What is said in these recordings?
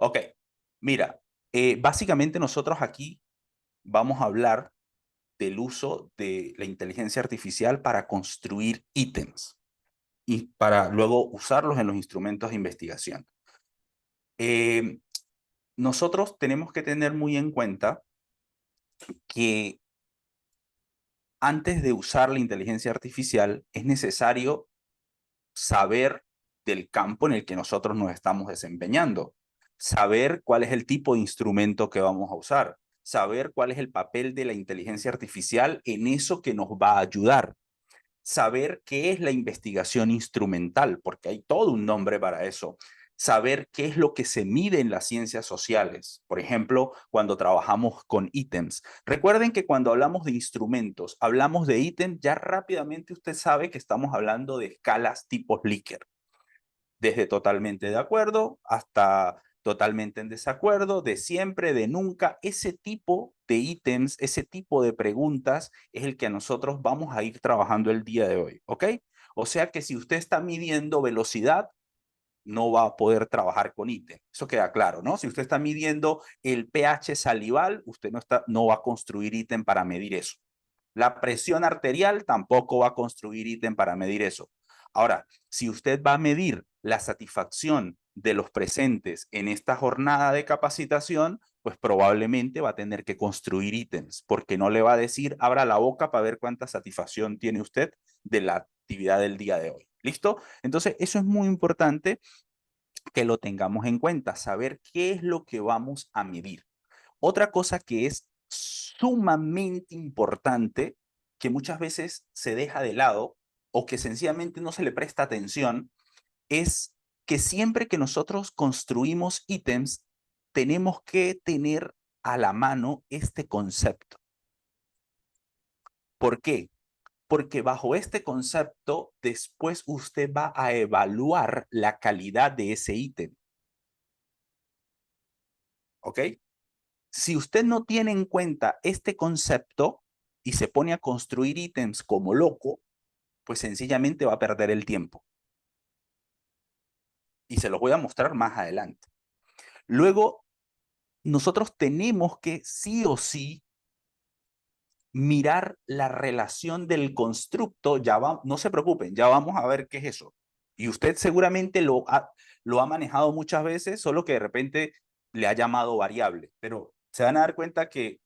Ok, mira, básicamente nosotros aquí vamos a hablar del uso de la inteligencia artificial para construir ítems y para luego usarlos en los instrumentos de investigación. Eh, Nosotros tenemos que tener muy en cuenta que antes de usar la inteligencia artificial es necesario saber del campo en el que nosotros nos estamos desempeñando, saber cuál es el tipo de instrumento que vamos a usar, saber cuál es el papel de la inteligencia artificial en eso que nos va a ayudar, saber qué es la investigación instrumental, porque hay todo un nombre para eso. Saber qué es lo que se mide en las ciencias sociales. Por ejemplo, cuando trabajamos con ítems. Recuerden que cuando hablamos de instrumentos, hablamos de ítem, ya rápidamente usted sabe que estamos hablando de escalas tipo Likert. Desde totalmente de acuerdo hasta totalmente en desacuerdo, de siempre, de nunca. Ese tipo de ítems, ese tipo de preguntas es el que nosotros vamos a ir trabajando el día de hoy, ¿ok? O sea que si usted está midiendo velocidad, no va a poder trabajar con ítem. Eso queda claro, ¿no? Si usted está midiendo el pH salival, usted no va a construir ítem para medir eso. La presión arterial tampoco va a construir ítem para medir eso. Ahora, si usted va a medir la satisfacción de los presentes en esta jornada de capacitación, pues probablemente va a tener que construir ítems, porque no le va a decir, abra la boca para ver cuánta satisfacción tiene usted de la actividad del día de hoy. ¿Listo? Entonces, eso es muy importante que lo tengamos en cuenta, saber qué es lo que vamos a medir. Otra cosa que es sumamente importante, que muchas veces se deja de lado o que sencillamente no se le presta atención, es que siempre que nosotros construimos ítems, tenemos que tener a la mano este concepto. ¿Por qué? Porque bajo este concepto, después usted va a evaluar la calidad de ese ítem. ¿Ok? Si usted no tiene en cuenta este concepto y se pone a construir ítems como loco, pues sencillamente va a perder el tiempo. Y se los voy a mostrar más adelante. Luego, nosotros tenemos que sí o sí mirar la relación del constructo. No se preocupen, ya vamos a ver qué es eso. Y usted seguramente lo ha manejado muchas veces, solo que de repente le ha llamado variable. Pero se van a dar cuenta que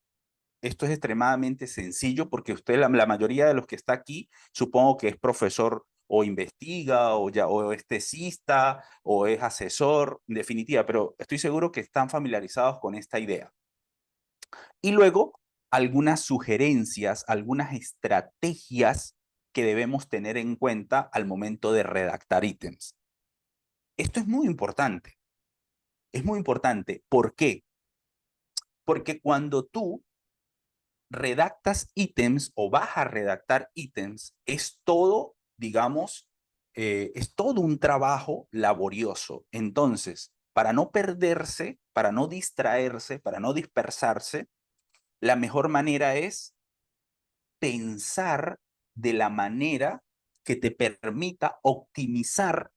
esto es extremadamente sencillo porque usted, la mayoría de los que está aquí, supongo que es profesor o investiga o es tesista o es asesor, en definitiva, pero estoy seguro que están familiarizados con esta idea. Y luego, algunas sugerencias, algunas estrategias que debemos tener en cuenta al momento de redactar ítems. Esto es muy importante. Es muy importante. ¿Por qué? Porque cuando tú redactas ítems o vas a redactar ítems, es todo, digamos, es todo un trabajo laborioso. Entonces, para no perderse, para no distraerse, para no dispersarse, la mejor manera es pensar de la manera que te permita optimizar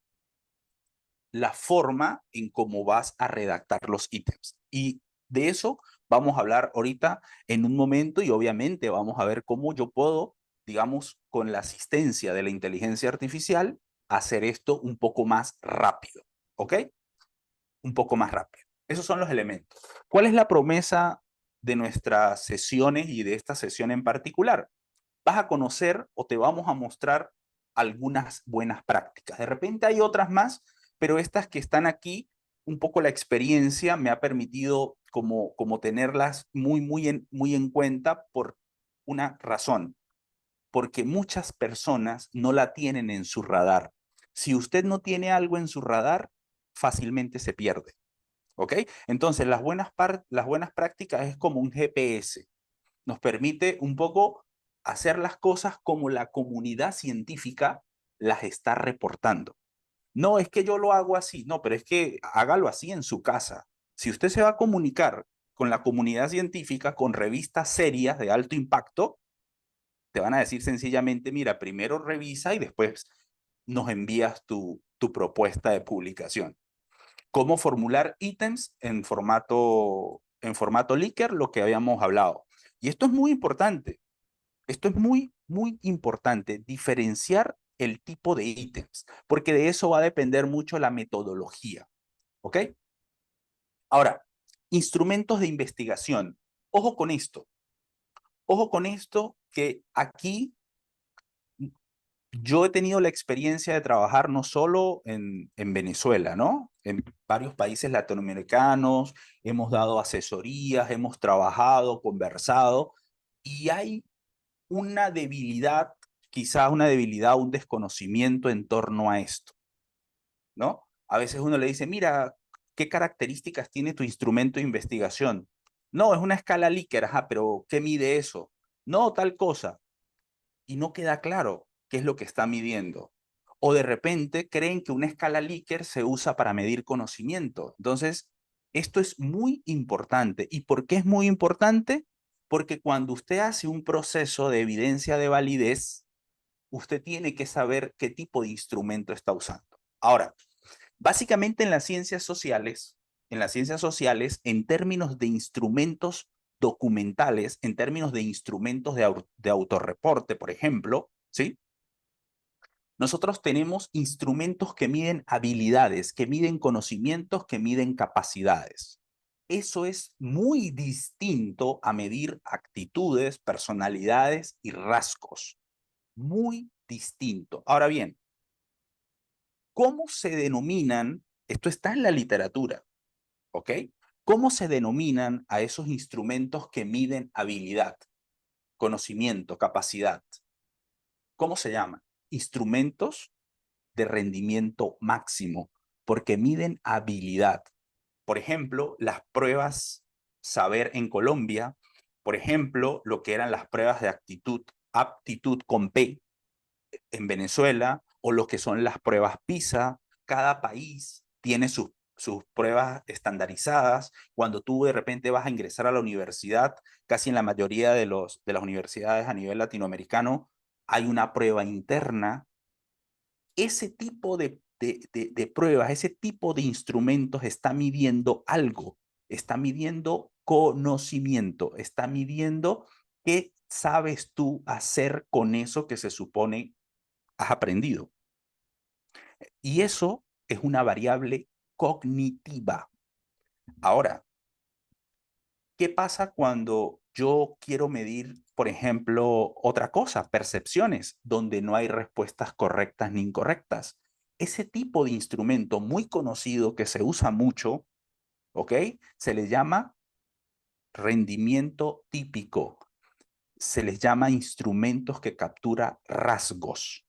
la forma en cómo vas a redactar los ítems. Y de eso vamos a hablar ahorita en un momento y obviamente vamos a ver cómo yo puedo, digamos, con la asistencia de la inteligencia artificial, hacer esto un poco más rápido. ¿Ok? Un poco más rápido. Esos son los elementos. ¿Cuál es la promesa de nuestras sesiones y de esta sesión en particular? Vas a conocer o te vamos a mostrar algunas buenas prácticas. De repente hay otras más, pero estas que están aquí, un poco la experiencia me ha permitido como tenerlas muy en cuenta por una razón, porque muchas personas no la tienen en su radar. Si usted no tiene algo en su radar, fácilmente se pierde. ¿Ok? Entonces, las buenas prácticas es como un GPS. Nos permite un poco hacer las cosas como la comunidad científica las está reportando. No es que yo lo hago así, no, pero es que hágalo así en su casa. Si usted se va a comunicar con la comunidad científica, con revistas serias de alto impacto, te van a decir sencillamente, mira, primero revisa y después nos envías tu propuesta de publicación. cómo formular ítems en formato Likert, lo que habíamos hablado. Y esto es muy importante. Esto es muy, muy importante, diferenciar el tipo de ítems, porque de eso va a depender mucho la metodología. ¿Ok? Ahora, instrumentos de investigación. Ojo con esto. Ojo con esto que aquí yo he tenido la experiencia de trabajar no solo en Venezuela, ¿no? En varios países latinoamericanos, hemos dado asesorías, hemos trabajado, conversado, y hay una debilidad, quizás una debilidad, un desconocimiento en torno a esto, ¿no? A veces uno le dice, mira, ¿qué características tiene tu instrumento de investigación? No, es una escala Likert, ajá, pero ¿qué mide eso? No, tal cosa. Y no queda claro qué es lo que está midiendo. O de repente creen que una escala Likert se usa para medir conocimiento. Entonces, esto es muy importante. ¿Y por qué es muy importante? Porque cuando usted hace un proceso de evidencia de validez, usted tiene que saber qué tipo de instrumento está usando. Ahora, básicamente en las ciencias sociales, en términos de instrumentos documentales, en términos de instrumentos de autorreporte, por ejemplo, ¿sí? Nosotros tenemos instrumentos que miden habilidades, que miden conocimientos, que miden capacidades. Eso es muy distinto a medir actitudes, personalidades y rasgos. Muy distinto. Ahora bien, ¿cómo se denominan? Esto está en la literatura, ¿ok? ¿Cómo se denominan a esos instrumentos que miden habilidad, conocimiento, capacidad? ¿Cómo se llaman? Instrumentos de rendimiento máximo, porque miden habilidad. Por ejemplo, las pruebas saber en Colombia, por ejemplo, lo que eran las pruebas de aptitud con P en Venezuela, o lo que son las pruebas PISA. Cada país tiene sus pruebas estandarizadas. Cuando tú de repente vas a ingresar a la universidad, casi en la mayoría de las universidades a nivel latinoamericano, hay una prueba interna. Ese tipo de pruebas, ese tipo de instrumentos está midiendo algo, está midiendo conocimiento, está midiendo qué sabes tú hacer con eso que se supone has aprendido. Y eso es una variable cognitiva. Ahora, ¿qué pasa cuando yo quiero medir, por ejemplo, otra cosa, percepciones, donde no hay respuestas correctas ni incorrectas? Ese tipo de instrumento muy conocido que se usa mucho, ¿ok? Se le llama rendimiento típico. Se les llama instrumentos que captura rasgos.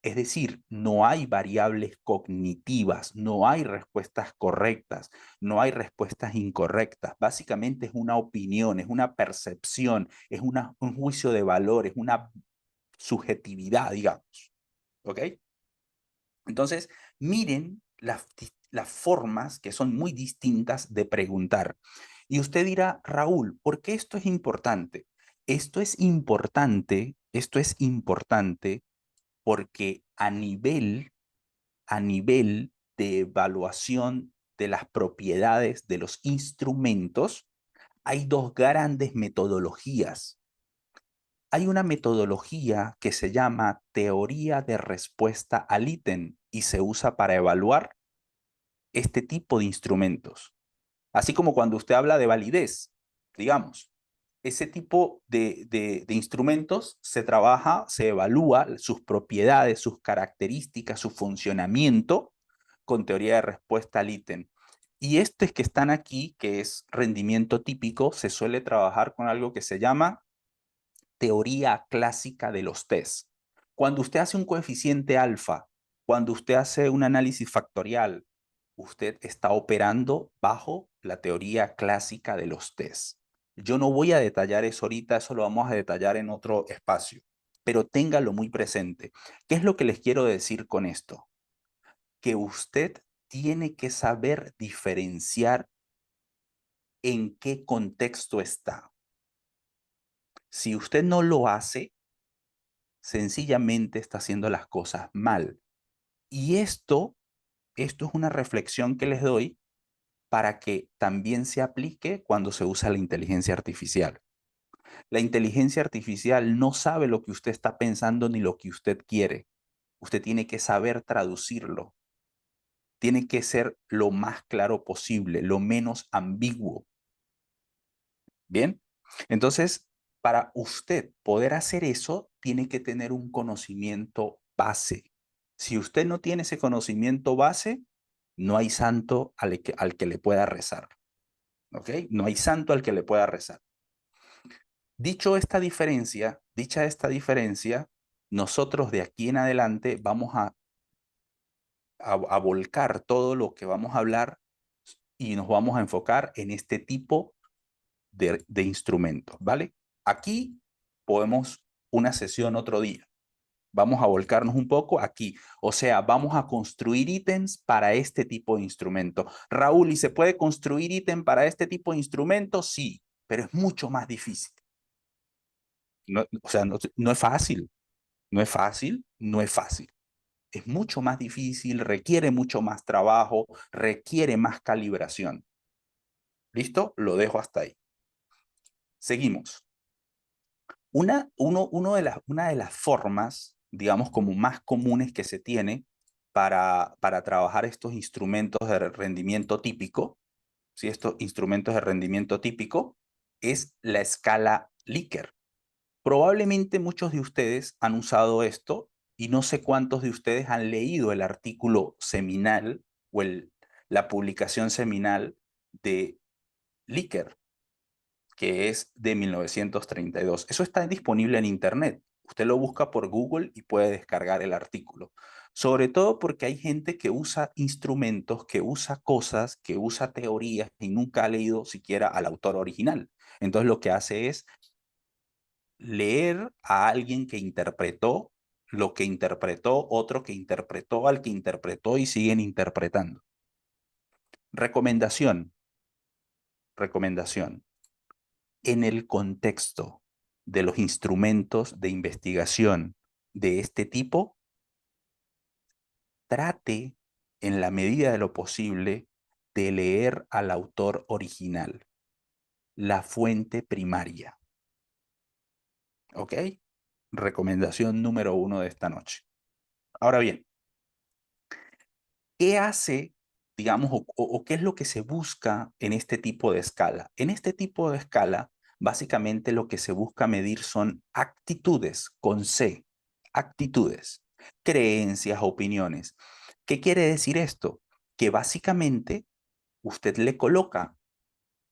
Es decir, no hay variables cognitivas, no hay respuestas correctas, no hay respuestas incorrectas. Básicamente es una opinión, es una percepción, es un juicio de valor, es una subjetividad, digamos. ¿Ok? Entonces, miren las formas que son muy distintas de preguntar. Y usted dirá, Raúl, ¿por qué esto es importante? Esto es importante porque a nivel de evaluación de las propiedades de los instrumentos, hay dos grandes metodologías. Hay una metodología que se llama teoría de respuesta al ítem y se usa para evaluar este tipo de instrumentos. Así como cuando usted habla de validez, digamos, ese tipo de instrumentos se trabaja, se evalúa sus propiedades, sus características, su funcionamiento con teoría de respuesta al ítem. Y estos que están aquí, que es rendimiento típico, se suele trabajar con algo que se llama teoría clásica de los test. Cuando usted hace un coeficiente alfa, cuando usted hace un análisis factorial, usted está operando bajo la teoría clásica de los test. Yo no voy a detallar eso ahorita, eso lo vamos a detallar en otro espacio, pero téngalo muy presente. ¿Qué es lo que les quiero decir con esto? Que usted tiene que saber diferenciar en qué contexto está. Si usted no lo hace, sencillamente está haciendo las cosas mal. Y esto esto es una reflexión que les doy para que también se aplique cuando se usa la inteligencia artificial. La inteligencia artificial no sabe lo que usted está pensando ni lo que usted quiere. Usted tiene que saber traducirlo. Tiene que ser lo más claro posible, lo menos ambiguo. ¿Bien? Entonces, para usted poder hacer eso, tiene que tener un conocimiento base. Si usted no tiene ese conocimiento base, no hay santo al que le pueda rezar. ¿Ok? No hay santo al que le pueda rezar. Dicha esta diferencia, nosotros de aquí en adelante vamos a volcar todo lo que vamos a hablar y nos vamos a enfocar en este tipo de instrumentos, ¿vale? Aquí podemos una sesión otro día. Vamos a volcarnos un poco aquí. O sea, vamos a construir ítems para este tipo de instrumento. Raúl, ¿y se puede construir ítem para este tipo de instrumento? Sí, pero es mucho más difícil. No, o sea, no es fácil. No es fácil, no es fácil. Es mucho más difícil, requiere mucho más trabajo, requiere más calibración. ¿Listo? Lo dejo hasta ahí. Seguimos. Una de las formas, digamos, como más comunes que se tiene para trabajar estos instrumentos de rendimiento típico, ¿sí? Estos instrumentos de rendimiento típico, es la escala Likert. Probablemente muchos de ustedes han usado esto y no sé cuántos de ustedes han leído el artículo seminal o la publicación seminal de Likert, que es de 1932. Eso está disponible en Internet. Usted lo busca por Google y puede descargar el artículo. Sobre todo porque hay gente que usa instrumentos, que usa cosas, que usa teorías y nunca ha leído siquiera al autor original. Entonces lo que hace es leer a alguien que interpretó lo que interpretó otro que interpretó al que interpretó y siguen interpretando. Recomendación, recomendación. En el contexto de los instrumentos de investigación de este tipo, trate en la medida de lo posible de leer al autor original, la fuente primaria. ¿Ok? Recomendación número 1 de esta noche. Ahora bien, ¿qué hace, digamos, o qué es lo que se busca en este tipo de escala? En este tipo de escala, básicamente lo que se busca medir son actitudes con C, actitudes, creencias, opiniones. ¿Qué quiere decir esto? Que básicamente usted le coloca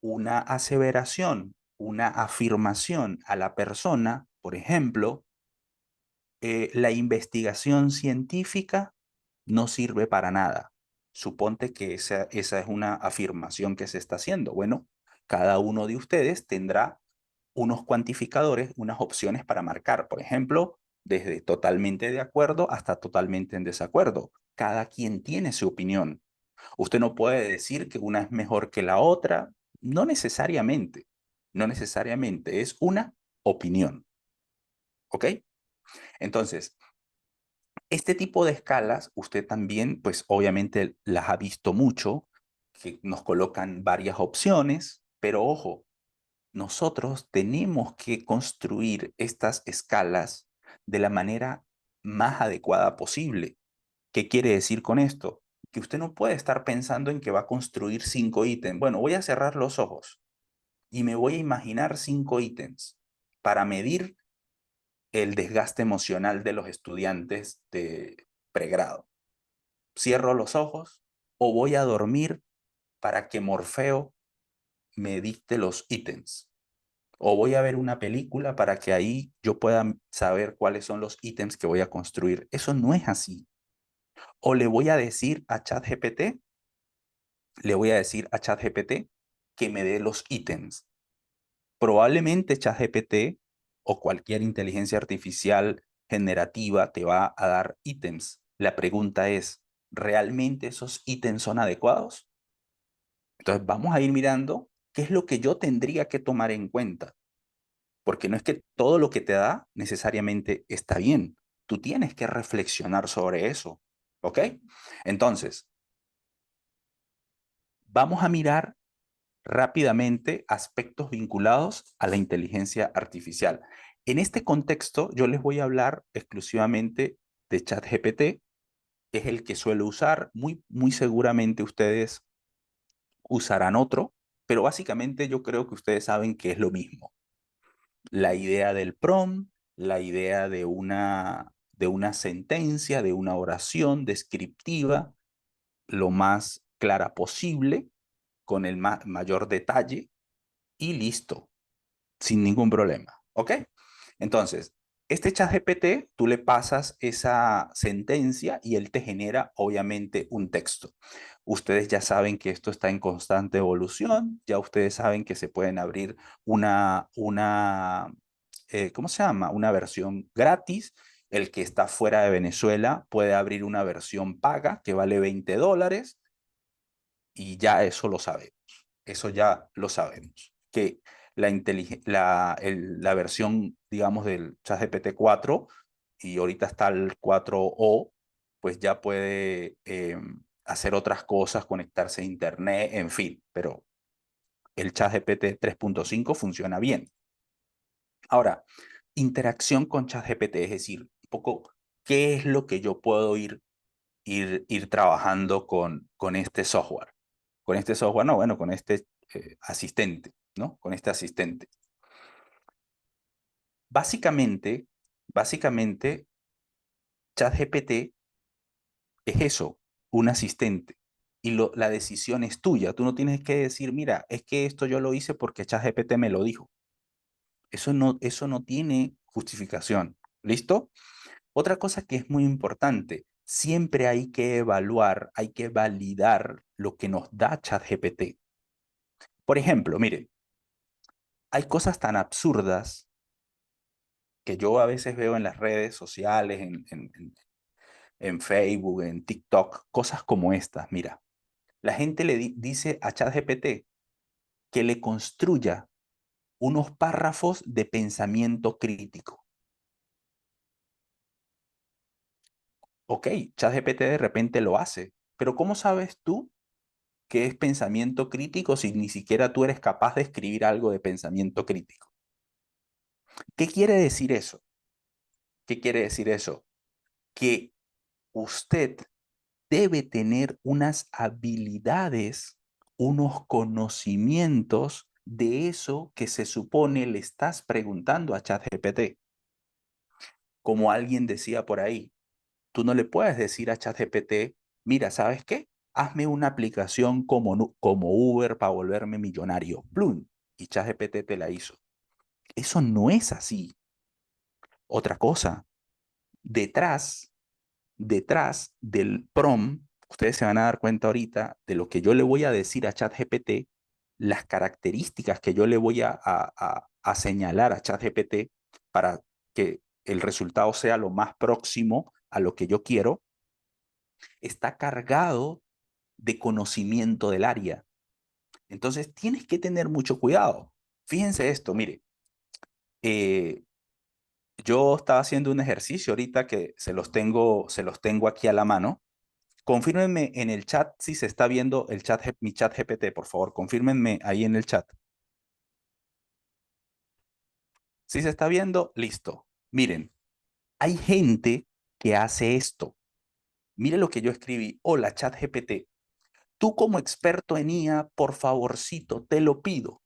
una aseveración, una afirmación a la persona, por ejemplo, la investigación científica no sirve para nada. Suponte que esa es una afirmación que se está haciendo. Bueno, cada uno de ustedes tendrá unos cuantificadores, unas opciones para marcar. Por ejemplo, desde totalmente de acuerdo hasta totalmente en desacuerdo. Cada quien tiene su opinión. Usted no puede decir que una es mejor que la otra. No necesariamente. No necesariamente. Es una opinión. ¿Ok? Entonces, este tipo de escalas, usted también, pues obviamente las ha visto mucho, que nos colocan varias opciones, pero ojo, nosotros tenemos que construir estas escalas de la manera más adecuada posible. ¿Qué quiere decir con esto? Que usted no puede estar pensando en que va a construir 5 ítems. Bueno, voy a cerrar los ojos y me voy a imaginar 5 ítems para medir el desgaste emocional de los estudiantes de pregrado. Cierro los ojos o voy a dormir para que Morfeo me dicte los ítems. O voy a ver una película para que ahí yo pueda saber cuáles son los ítems que voy a construir. Eso no es así. O le voy a decir a ChatGPT que me dé los ítems. Probablemente ChatGPT o cualquier inteligencia artificial generativa te va a dar ítems. La pregunta es, ¿realmente esos ítems son adecuados? Entonces vamos a ir mirando qué es lo que yo tendría que tomar en cuenta, porque no es que todo lo que te da necesariamente está bien. Tú tienes que reflexionar sobre eso, ¿ok? Entonces, vamos a mirar rápidamente aspectos vinculados a la inteligencia artificial. En este contexto, yo les voy a hablar exclusivamente de ChatGPT, es el que suelo usar. Muy seguramente ustedes usarán otro, pero básicamente yo creo que ustedes saben que es lo mismo. La idea del prompt, la idea de una sentencia, de una oración descriptiva, lo más clara posible, con el mayor detalle y listo, sin ningún problema. ¿Ok? Entonces, este ChatGPT, tú le pasas esa sentencia y él te genera, obviamente, un texto. Ustedes ya saben que esto está en constante evolución, ya ustedes saben que se pueden abrir ¿cómo se llama? Una versión gratis. El que está fuera de Venezuela puede abrir una versión paga que vale $20 y ya eso lo sabemos. Eso ya lo sabemos. Que la versión, digamos, del ChatGPT 4 y ahorita está el 4O, pues ya puede hacer otras cosas, conectarse a internet, en fin, pero el ChatGPT 3.5 funciona bien. Ahora, interacción con ChatGPT, es decir, un poco qué es lo que yo puedo ir trabajando con este software. Con este software, no, bueno, con este asistente, ¿no? Con este asistente. Básicamente, ChatGPT es eso, un asistente. Y la decisión es tuya. Tú no tienes que decir, mira, es que esto yo lo hice porque ChatGPT me lo dijo. Eso no tiene justificación. ¿Listo? Otra cosa que es muy importante, siempre hay que evaluar, hay que validar lo que nos da ChatGPT. Por ejemplo, mire, hay cosas tan absurdas que yo a veces veo en las redes sociales, en Facebook, en TikTok, cosas como estas. Mira, la gente le dice a ChatGPT que le construya unos párrafos de pensamiento crítico. Ok, ChatGPT de repente lo hace, pero ¿cómo sabes tú qué es pensamiento crítico si ni siquiera tú eres capaz de escribir algo de pensamiento crítico? ¿Qué quiere decir eso? ¿Qué quiere decir eso? Que usted debe tener unas habilidades, unos conocimientos de eso que se supone le estás preguntando a ChatGPT. Como alguien decía por ahí, tú no le puedes decir a ChatGPT, mira, ¿sabes qué? Hazme una aplicación como Uber para volverme millonario. Plum. Y ChatGPT te la hizo. Eso no es así. Otra cosa, detrás del prompt, ustedes se van a dar cuenta ahorita de lo que yo le voy a decir a ChatGPT, las características que yo le voy a señalar a ChatGPT para que el resultado sea lo más próximo a lo que yo quiero, está cargado de conocimiento del área. Entonces tienes que tener mucho cuidado. Fíjense esto, mire, eh, yo estaba haciendo un ejercicio ahorita que se los tengo aquí a la mano. Confírmenme en el chat si se está viendo mi chat GPT, por favor. Confírmenme ahí en el chat. Si se está viendo, listo. Miren, hay gente que hace esto. Mire lo que yo escribí. Hola, chat GPT. Tú como experto en IA, por favorcito, te lo pido,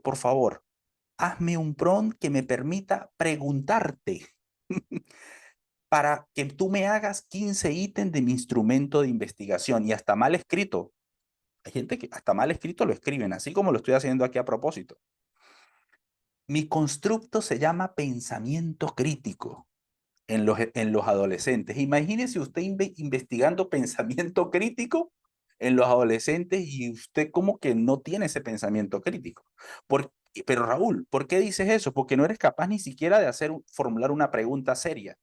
por favor. Hazme un prompt que me permita preguntarte para que tú me hagas 15 ítems de mi instrumento de investigación y hasta mal escrito. Hay gente que hasta mal escrito lo escriben, así como lo estoy haciendo aquí a propósito. Mi constructo se llama pensamiento crítico en los adolescentes. Imagínese usted investigando pensamiento crítico en los adolescentes y usted como que no tiene ese pensamiento crítico. Por, pero Raúl, ¿por qué dices eso? Porque no eres capaz ni siquiera de formular una pregunta seria.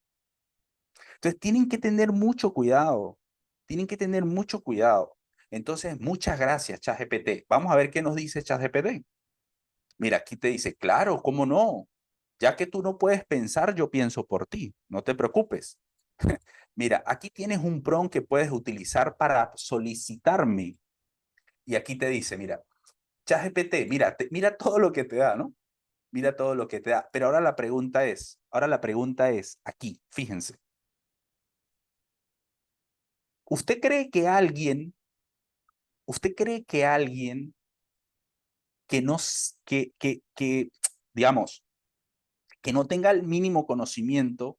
Entonces tienen que tener mucho cuidado, tienen que tener mucho cuidado. Entonces, muchas gracias, ChatGPT. Vamos a ver qué nos dice ChatGPT. Mira, aquí te dice, claro, ¿cómo no? Ya que tú no puedes pensar, yo pienso por ti, no te preocupes. Mira, aquí tienes un prompt que puedes utilizar para solicitarme Y aquí te dice, mira, ChatGPT, mira, mira todo lo que te da, ¿no? Mira todo lo que te da. Pero ahora la pregunta es aquí, fíjense. ¿Usted cree que alguien que no, digamos, que no tenga el mínimo conocimiento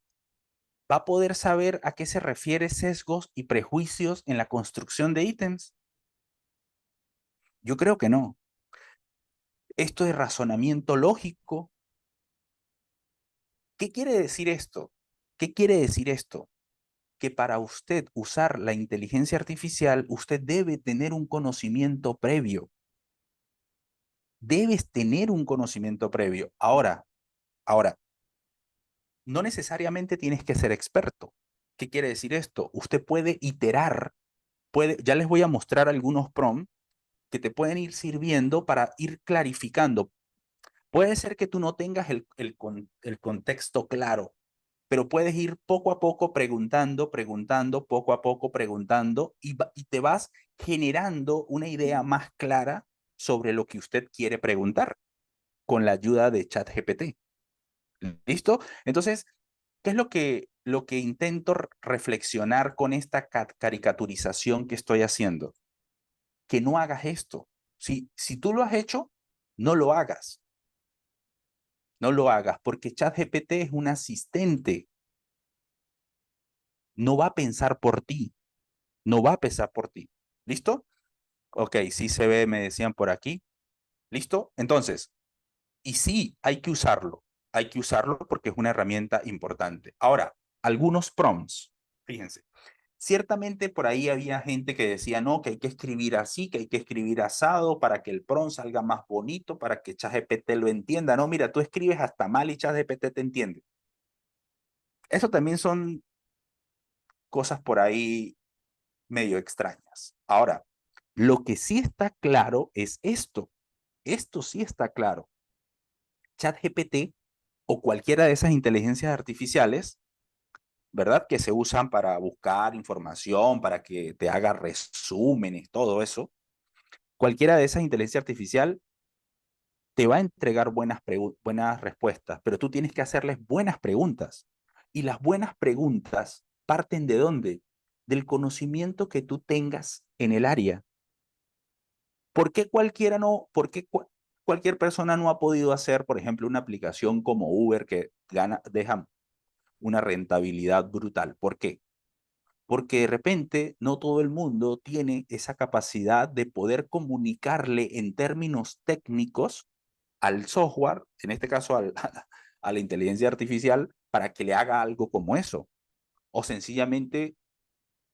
va a poder saber a qué se refiere sesgos y prejuicios en la construcción de ítems? Yo creo que no. Esto es razonamiento lógico. ¿Qué quiere decir esto? ¿Qué quiere decir esto? Que para usted usar la inteligencia artificial, usted debe tener un conocimiento previo. Debes tener un conocimiento previo. Ahora, no necesariamente tienes que ser experto. ¿Qué quiere decir esto? Usted puede iterar, ya les voy a mostrar algunos prompts que te pueden ir sirviendo para ir clarificando. Puede ser que tú no tengas el contexto claro, pero puedes ir poco a poco preguntando, preguntando, poco a poco preguntando y te vas generando una idea más clara sobre lo que usted quiere preguntar con la ayuda de ChatGPT. ¿Listo? Entonces, ¿qué es lo que intento reflexionar con esta caricaturización que estoy haciendo? Que no hagas esto. Si tú lo has hecho, no lo hagas. No lo hagas porque ChatGPT es un asistente. No va a pensar por ti. No va a pensar por ti. ¿Listo? Ok, sí se ve, me decían por aquí. ¿Listo? Entonces, y sí, hay que usarlo. Hay que usarlo porque es una herramienta importante. Ahora, algunos prompts. Fíjense. Ciertamente por ahí había gente que decía, no, que hay que escribir así, que hay que escribir asado para que el prompt salga más bonito, para que ChatGPT lo entienda. No, mira, tú escribes hasta mal y ChatGPT te entiende. Eso también son cosas por ahí medio extrañas. Ahora, lo que sí está claro es esto. Esto sí está claro. ChatGPT o cualquiera de esas inteligencias artificiales, ¿verdad? Que se usan para buscar información, para que te haga resúmenes, todo eso. Cualquiera de esas inteligencias artificial te va a entregar buenas respuestas, pero tú tienes que hacerles buenas preguntas. Y las buenas preguntas parten de dónde? Del conocimiento que tú tengas en el área. ¿Por qué cualquiera no, por qué cualquier persona no ha podido hacer, por ejemplo, una aplicación como Uber que deja una rentabilidad brutal? ¿Por qué? Porque de repente no todo el mundo tiene esa capacidad de poder comunicarle en términos técnicos al software, en este caso a la inteligencia artificial, para que le haga algo como eso. O sencillamente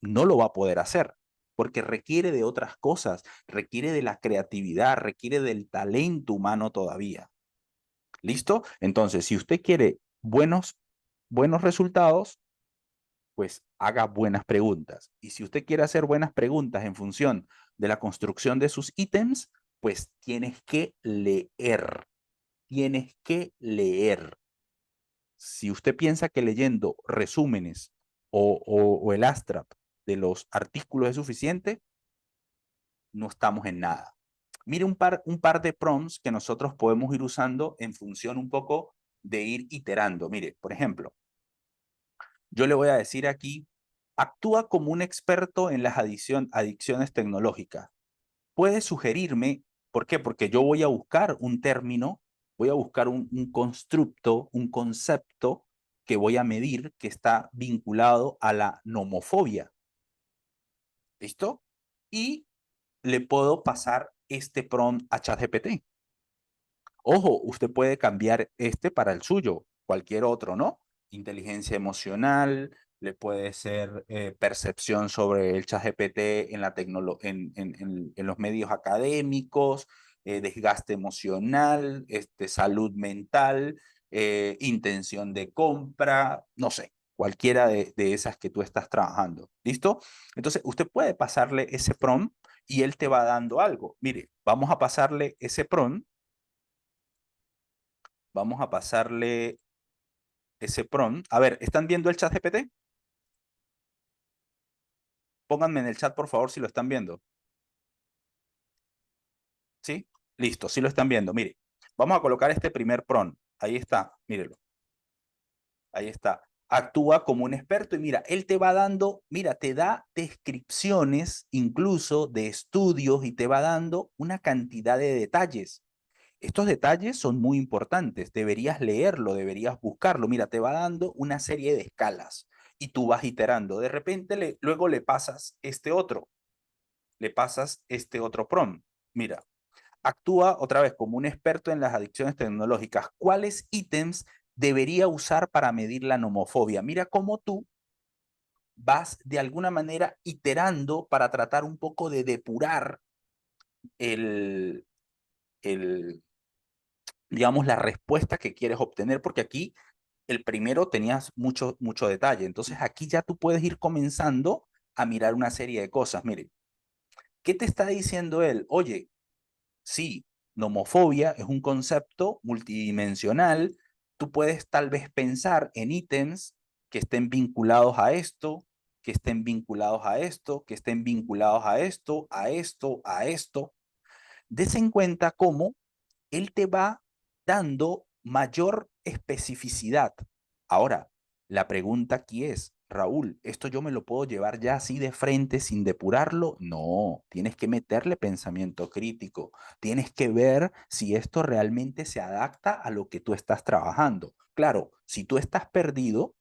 no lo va a poder hacer, porque requiere de otras cosas, requiere de la creatividad, requiere del talento humano todavía. ¿Listo? Entonces, si usted quiere buenos resultados, pues haga buenas preguntas. Y si usted quiere hacer buenas preguntas en función de la construcción de sus ítems, pues tienes que leer. Tienes que leer. Si usted piensa que leyendo resúmenes o el abstract de los artículos es suficiente, no estamos en nada. Mire un par de prompts que nosotros podemos ir usando en función un poco de ir iterando. Mire, por ejemplo, yo le voy a decir aquí, actúa como un experto en las adicciones tecnológicas. Puede sugerirme, ¿por qué? Porque yo voy a buscar un término, voy a buscar un constructo, un concepto que voy a medir que está vinculado a la nomofobia. ¿Listo? Y le puedo pasar este prompt a ChatGPT. Ojo, usted puede cambiar este para el suyo, cualquier otro, ¿no? Inteligencia emocional, le puede ser percepción sobre el ChatGPT en los medios académicos, desgaste emocional, salud mental, intención de compra, no sé, cualquiera de esas que tú estás trabajando. ¿Listo? Entonces, usted puede pasarle ese prompt y él te va dando algo. Mire, vamos a pasarle ese prompt. Vamos a pasarle ese prompt. A ver, ¿están viendo el chat GPT? Pónganme en el chat, por favor, si lo están viendo. ¿Sí? Listo, sí lo están viendo. Mire, vamos a colocar este primer prompt. Ahí está, mírelo. Ahí está. Actúa como un experto y mira, él te va dando, mira, te da descripciones incluso de estudios y te va dando una cantidad de detalles. Estos detalles son muy importantes. Deberías leerlo, deberías buscarlo. Mira, te va dando una serie de escalas y tú vas iterando. De repente, luego le pasas este otro prompt. Mira, actúa otra vez como un experto en las adicciones tecnológicas. ¿Cuáles ítems debería usar para medir la nomofobia? Mira cómo tú vas de alguna manera iterando para tratar un poco de depurar el, el digamos, la respuesta que quieres obtener, porque aquí el primero tenías mucho detalle. Entonces aquí ya tú puedes ir comenzando a mirar una serie de cosas. Mire, ¿qué te está diciendo él? Oye, sí, nomofobia es un concepto multidimensional. Tú puedes tal vez pensar en ítems que estén vinculados a esto, que estén vinculados a esto, que estén vinculados a esto, a esto, a esto. Des en cuenta cómo él te va dando mayor especificidad. Ahora, la pregunta aquí es, Raúl, ¿esto yo me lo puedo llevar ya así de frente sin depurarlo? No, tienes que meterle pensamiento crítico, tienes que ver si esto realmente se adapta a lo que tú estás trabajando. Claro, si tú estás perdido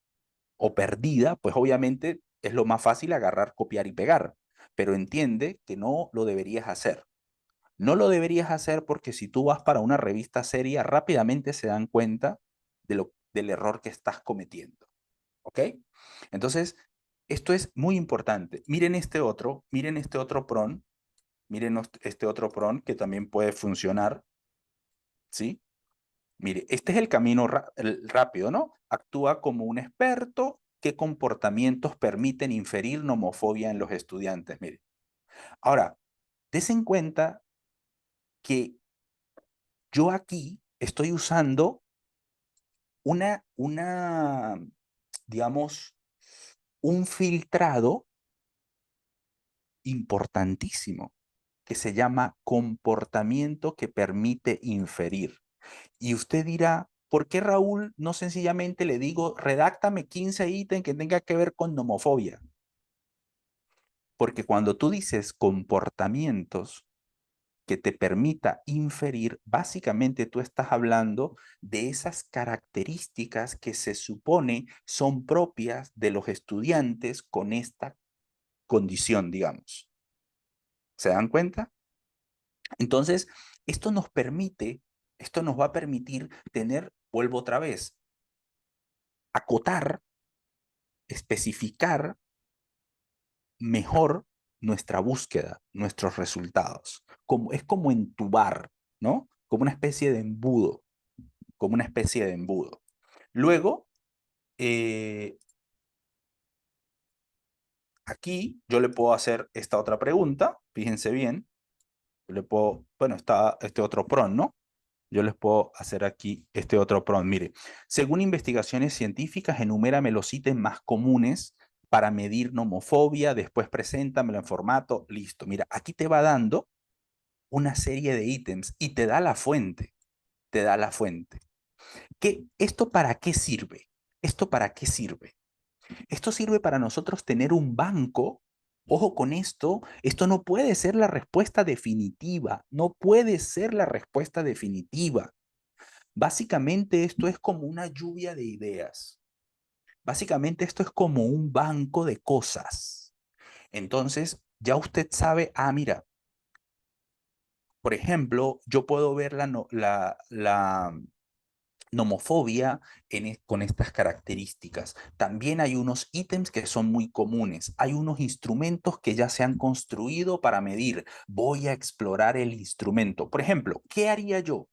o perdida, pues obviamente es lo más fácil agarrar, copiar y pegar, pero entiende que no lo deberías hacer. No lo deberías hacer porque si tú vas para una revista seria, rápidamente se dan cuenta del error que estás cometiendo. ¿Ok? Entonces, esto es muy importante. Miren este otro PRON, miren este otro PRON que también puede funcionar. ¿Sí? Mire, este es el camino rápido, ¿no? Actúa como un experto. ¿Qué comportamientos permiten inferir nomofobia en los estudiantes? Mire, ahora, des en cuenta que yo aquí estoy usando una, digamos, un filtrado importantísimo que se llama comportamiento que permite inferir. Y usted dirá, ¿por qué Raúl no sencillamente le digo, redáctame 15 ítems que tenga que ver con nomofobia? Porque cuando tú dices comportamientos, que te permita inferir, básicamente tú estás hablando de esas características que se supone son propias de los estudiantes con esta condición, digamos. ¿Se dan cuenta? Entonces, esto nos permite, esto nos va a permitir tener, vuelvo otra vez, acotar, especificar mejor nuestra búsqueda, nuestros resultados. Es como entubar, ¿no? Como una especie de embudo, como una especie de embudo. Luego, eh, aquí yo le puedo hacer esta otra pregunta, fíjense bien, yo le puedo, bueno, está este otro prompt, ¿no? Yo les puedo hacer aquí este otro prompt. Mire, según investigaciones científicas, enumérame los ítems más comunes para medir nomofobia, después preséntamelo en formato, listo. Mira, aquí te va dando una serie de ítems y te da la fuente, te da la fuente. ¿Esto para qué sirve? ¿Esto para qué sirve? Esto sirve para nosotros tener un banco. Ojo con esto no puede ser la respuesta definitiva, no puede ser la respuesta definitiva. Básicamente esto es como una lluvia de ideas. Básicamente esto es como un banco de cosas. Entonces, ya usted sabe, mira, por ejemplo, yo puedo ver la nomofobia con estas características. También hay unos ítems que son muy comunes. Hay unos instrumentos que ya se han construido para medir. Voy a explorar el instrumento. Por ejemplo, ¿qué haría yo?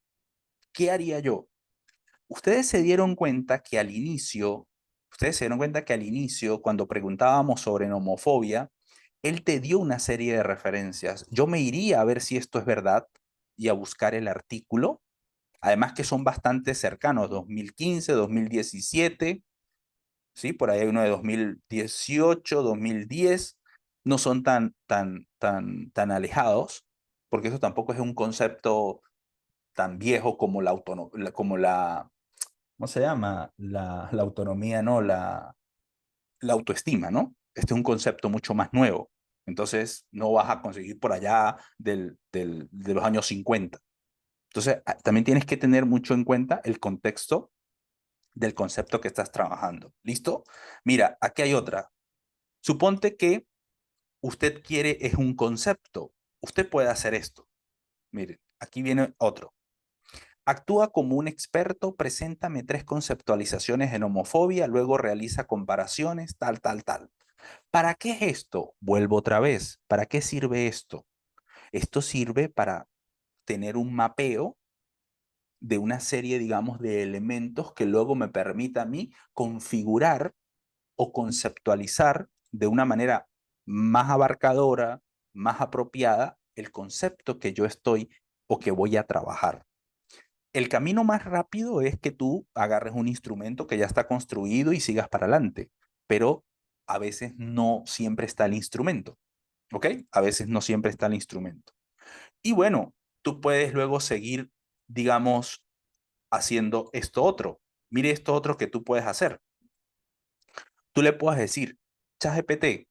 ¿Qué haría yo? Ustedes se dieron cuenta que al inicio, cuando preguntábamos sobre nomofobia, él te dio una serie de referencias. Yo me iría a ver si esto es verdad y a buscar el artículo. Además que son bastante cercanos, 2015, 2017, ¿sí? Por ahí hay uno de 2018, 2010, no son tan alejados, porque eso tampoco es un concepto tan viejo como la autonomía, como la, ¿cómo se llama? La autonomía, no, la autoestima, ¿no? Este es un concepto mucho más nuevo. Entonces, no vas a conseguir por allá de los años 50. Entonces, también tienes que tener mucho en cuenta el contexto del concepto que estás trabajando. ¿Listo? Mira, aquí hay otra. Suponte que usted quiere es un concepto. Usted puede hacer esto. Miren, aquí viene otro. Actúa como un experto, preséntame 3 conceptualizaciones en homofobia, luego realiza comparaciones, tal, tal, tal. ¿Para qué es esto? Vuelvo otra vez. ¿Para qué sirve esto? Esto sirve para tener un mapeo de una serie, digamos, de elementos que luego me permita a mí configurar o conceptualizar de una manera más abarcadora, más apropiada, el concepto que yo estoy o que voy a trabajar. El camino más rápido es que tú agarres un instrumento que ya está construido y sigas para adelante, pero a veces no siempre está el instrumento, ¿ok? A veces no siempre está el instrumento. Y bueno, tú puedes luego seguir, digamos, haciendo esto otro. Mire esto otro que tú puedes hacer. Tú le puedes decir, ChatGPT,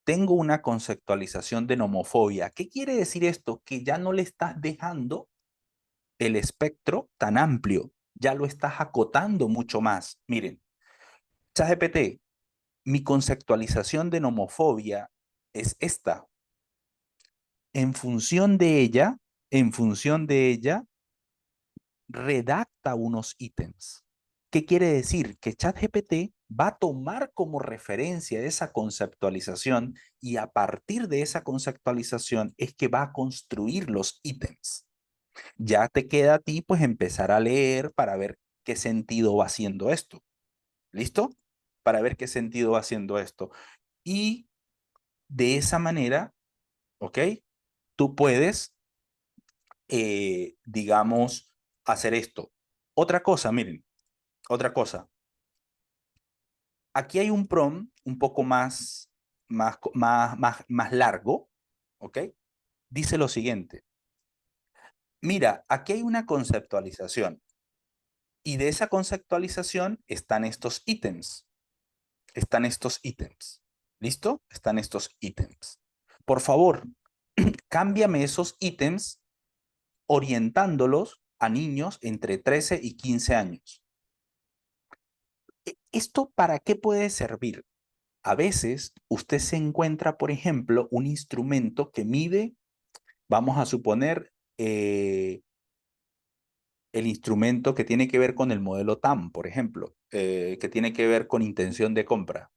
tengo una conceptualización de nomofobia. ¿Qué quiere decir esto? Que ya no le estás dejando el espectro tan amplio, ya lo estás acotando mucho más. Miren, ChatGPT, mi conceptualización de nomofobia es esta. En función de ella, en función de ella, redacta unos ítems. ¿Qué quiere decir? Que ChatGPT va a tomar como referencia esa conceptualización y a partir de esa conceptualización es que va a construir los ítems. Ya te queda a ti pues empezar a leer para ver qué sentido va haciendo esto. ¿Listo? Para ver qué sentido va haciendo esto. Y de esa manera, ¿ok? Tú puedes, digamos, hacer esto. Otra cosa, miren, otra cosa. Aquí hay un prompt un poco más largo, ¿ok? Dice lo siguiente. Mira, aquí hay una conceptualización y de esa conceptualización están estos ítems. Están estos ítems. ¿Listo? Están estos ítems. Por favor, cámbiame esos ítems orientándolos a niños entre 13 y 15 años. ¿Esto para qué puede servir? A veces usted se encuentra, por ejemplo, un instrumento que mide, vamos a suponer, el instrumento que tiene que ver con el modelo TAM, por ejemplo, que tiene que ver con intención de compra.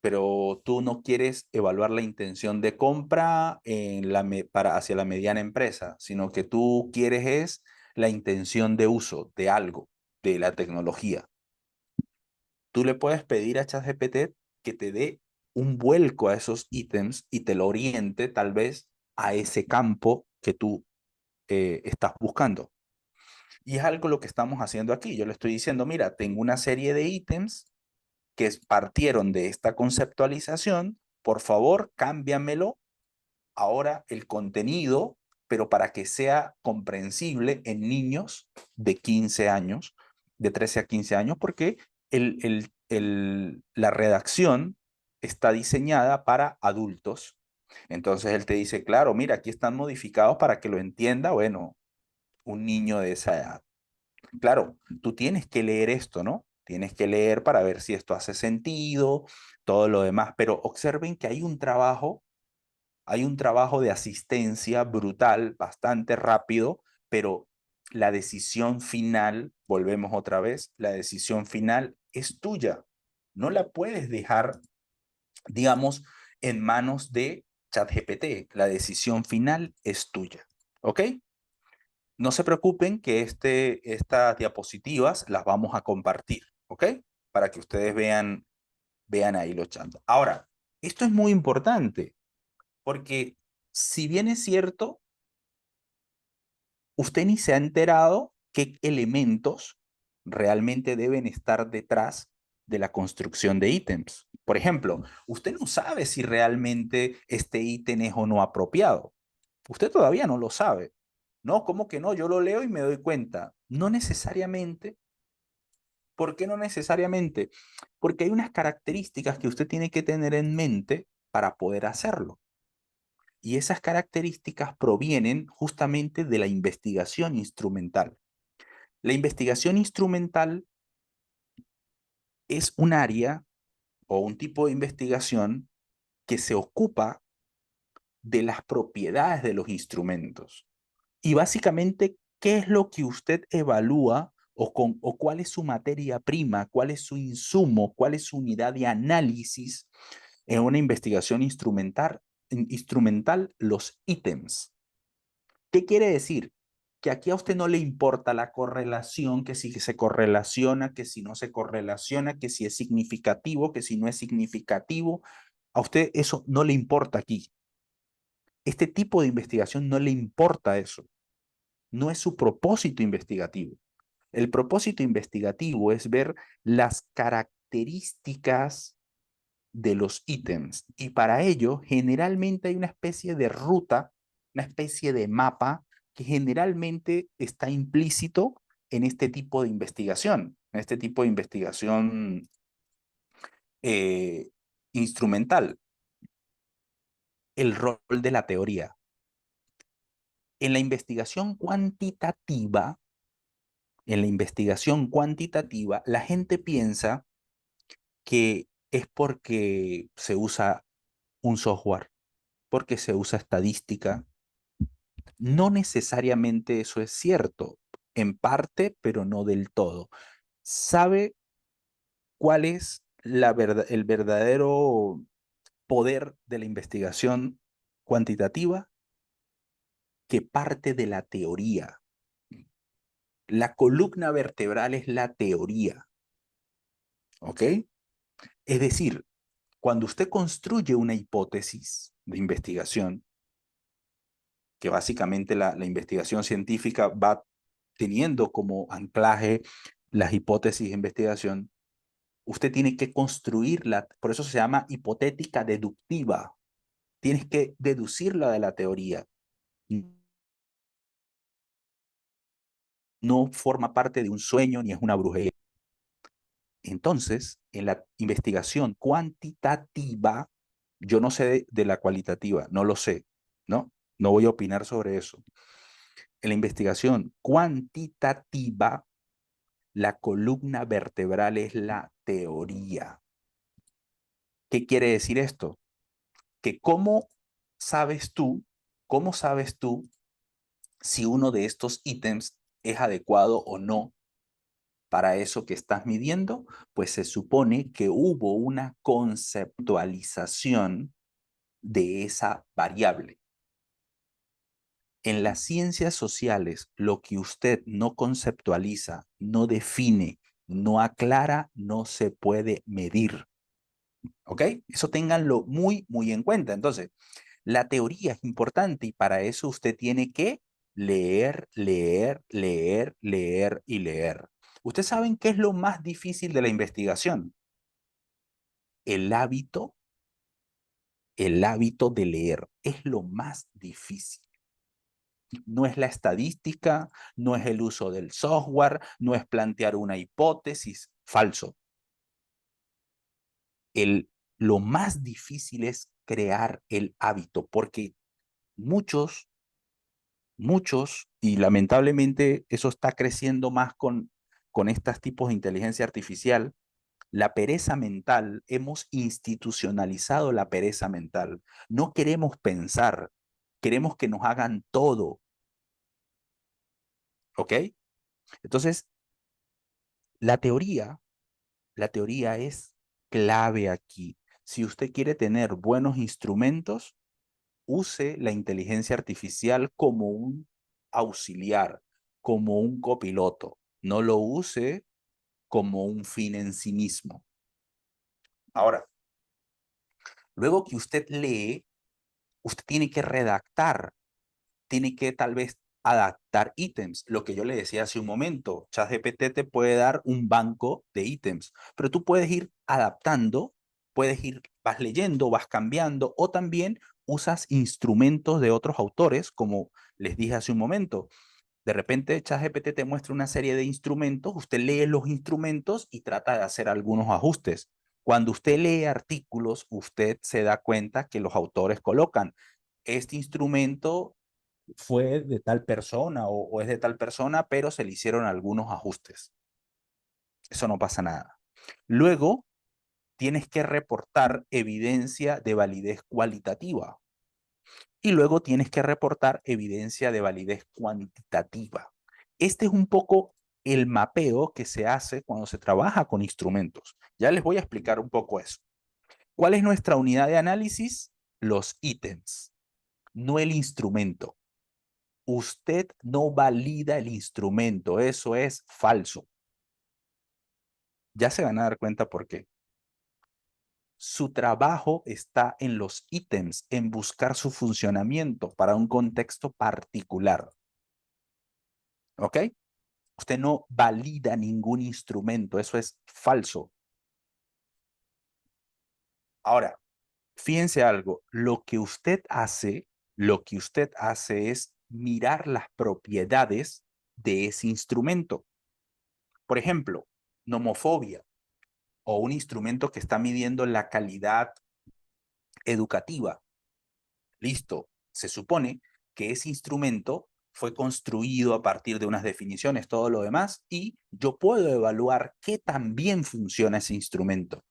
Pero tú no quieres evaluar la intención de compra hacia la mediana empresa, sino que tú quieres es la intención de uso de algo, de la tecnología. Tú le puedes pedir a ChatGPT que te dé un vuelco a esos ítems y te lo oriente tal vez a ese campo que tú estás buscando. Y es algo lo que estamos haciendo aquí. Yo le estoy diciendo, mira, tengo una serie de ítems que partieron de esta conceptualización, por favor, cámbiamelo ahora el contenido, pero para que sea comprensible en niños de 15 años, de 13 a 15 años, porque la redacción está diseñada para adultos. Entonces él te dice, claro, mira, aquí están modificados para que lo entienda, bueno, un niño de esa edad. Claro, tú tienes que leer esto, ¿no? Tienes que leer para ver si esto hace sentido, todo lo demás, pero observen que hay un trabajo de asistencia brutal, bastante rápido, pero la decisión final, volvemos otra vez, la decisión final es tuya. No la puedes dejar, digamos, en manos de ChatGPT. La decisión final es tuya. ¿Ok? No se preocupen que estas diapositivas las vamos a compartir, ¿ok? Para que ustedes vean ahí los chats. Ahora, esto es muy importante porque si bien es cierto, usted ni se ha enterado qué elementos realmente deben estar detrás de la construcción de ítems. Por ejemplo, usted no sabe si realmente este ítem es o no apropiado. Usted todavía no lo sabe. No, ¿cómo que no? Yo lo leo y me doy cuenta. No necesariamente. ¿Por qué no necesariamente? Porque hay unas características que usted tiene que tener en mente para poder hacerlo. Y esas características provienen justamente de la investigación instrumental. La investigación instrumental es un área o un tipo de investigación que se ocupa de las propiedades de los instrumentos. Y básicamente, ¿qué es lo que usted evalúa o cuál es su materia prima, cuál es su insumo, cuál es su unidad de análisis en una investigación instrumental, los ítems? ¿Qué quiere decir? Que aquí a usted no le importa la correlación, que si se correlaciona, que si no se correlaciona, que si es significativo, que si no es significativo. A usted eso no le importa aquí. Este tipo de investigación no le importa eso. No es su propósito investigativo. El propósito investigativo es ver las características de los ítems y para ello generalmente hay una especie de ruta, una especie de mapa que generalmente está implícito en este tipo de investigación, eh, instrumental, el rol de la teoría. En la investigación cuantitativa, la gente piensa que es porque se usa un software, porque se usa estadística. No necesariamente eso es cierto, en parte, pero no del todo. ¿Sabe cuál es el verdadero poder de la investigación cuantitativa? Que parte de la teoría. La columna vertebral es la teoría, ¿ok? Es decir, cuando usted construye una hipótesis de investigación, que básicamente la investigación científica va teniendo como anclaje las hipótesis de investigación, usted tiene que construirla, por eso se llama hipotética deductiva. Tienes que deducirla de la teoría. No forma parte de un sueño ni es una brujería. Entonces, en la investigación cuantitativa, yo no sé de la cualitativa, no lo sé, ¿no? No voy a opinar sobre eso. En la investigación cuantitativa, la columna vertebral es la teoría. ¿Qué quiere decir esto? Que cómo sabes tú si uno de estos ítems es adecuado o no para eso que estás midiendo, pues se supone que hubo una conceptualización de esa variable. En las ciencias sociales, lo que usted no conceptualiza, no define, no aclara, no se puede medir. ¿Ok? Eso ténganlo muy, muy en cuenta. Entonces, la teoría es importante y para eso usted tiene que leer, leer, leer, leer y leer. ¿Ustedes saben qué es lo más difícil de la investigación? El hábito, el hábito de leer es lo más difícil. No es la estadística, no es el uso del software, no es plantear una hipótesis. Falso. El, lo más difícil es crear el hábito, porque muchos, y lamentablemente eso está creciendo más con estos tipos de inteligencia artificial, la pereza mental, hemos institucionalizado la pereza mental. No queremos pensar, queremos que nos hagan todo, ¿ok? Entonces, la teoría, la teoría es clave aquí. Si usted quiere tener buenos instrumentos, use la inteligencia artificial como un auxiliar, como un copiloto. No lo use como un fin en sí mismo. Ahora, luego que usted lee, usted tiene que redactar, tiene que tal vez adaptar ítems. Lo que yo le decía hace un momento, ChatGPT te puede dar un banco de ítems, pero tú puedes ir adaptando, vas leyendo, vas cambiando, o también usas instrumentos de otros autores, como les dije hace un momento. De repente ChatGPT te muestra una serie de instrumentos, usted lee los instrumentos y trata de hacer algunos ajustes. Cuando usted lee artículos, usted se da cuenta que los autores colocan, este instrumento fue de tal persona o es de tal persona, pero se le hicieron algunos ajustes. Eso no pasa nada. Luego, tienes que reportar evidencia de validez cualitativa. Y luego tienes que reportar evidencia de validez cuantitativa. Este es un poco el mapeo que se hace cuando se trabaja con instrumentos. Ya les voy a explicar un poco eso. ¿Cuál es nuestra unidad de análisis? Los ítems, no el instrumento. Usted no valida el instrumento, eso es falso. Ya se van a dar cuenta por qué. Su trabajo está en los ítems, en buscar su funcionamiento para un contexto particular. ¿Ok? Usted no valida ningún instrumento, eso es falso. Ahora, fíjense algo, lo que usted hace es mirar las propiedades de ese instrumento. Por ejemplo, nomofobia o un instrumento que está midiendo la calidad educativa. Listo, se supone que ese instrumento fue construido a partir de unas definiciones, todo lo demás, y yo puedo evaluar qué tan bien funciona ese instrumento.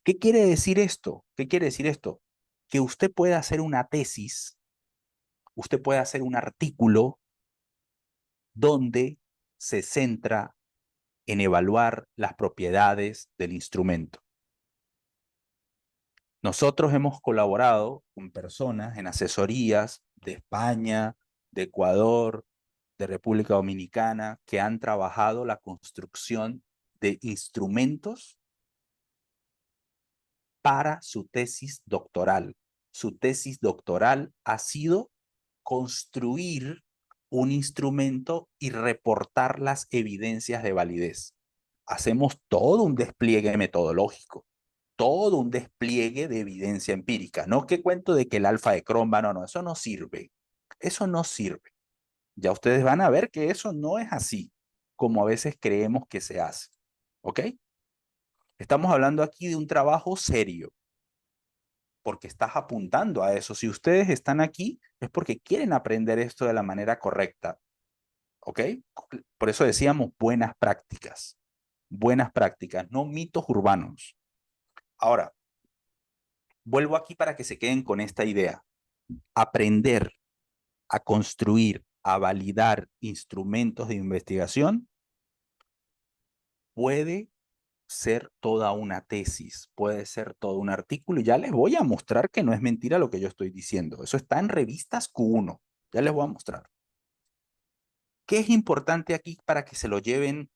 ¿Qué quiere decir esto? ¿Qué quiere decir esto? Que usted puede hacer una tesis, usted puede hacer un artículo donde se centra en evaluar las propiedades del instrumento. Nosotros hemos colaborado con personas en asesorías de España, de Ecuador, de República Dominicana, que han trabajado la construcción de instrumentos para su tesis doctoral. Su tesis doctoral ha sido construir un instrumento y reportar las evidencias de validez. Hacemos todo un despliegue metodológico, todo un despliegue de evidencia empírica. No que cuento de que el alfa de Cron no, eso no sirve. Eso no sirve. Ya ustedes van a ver que eso no es así, como a veces creemos que se hace. ¿Ok? Estamos hablando aquí de un trabajo serio, porque estás apuntando a eso. Si ustedes están aquí, es porque quieren aprender esto de la manera correcta. ¿Ok? Por eso decíamos buenas prácticas, no mitos urbanos. Ahora, vuelvo aquí para que se queden con esta idea. Aprender a construir, a validar instrumentos de investigación puede ser toda una tesis, puede ser todo un artículo, y ya les voy a mostrar que no es mentira lo que yo estoy diciendo. Eso está en revistas Q1. Ya les voy a mostrar. ¿Qué es importante aquí para que se lo lleven?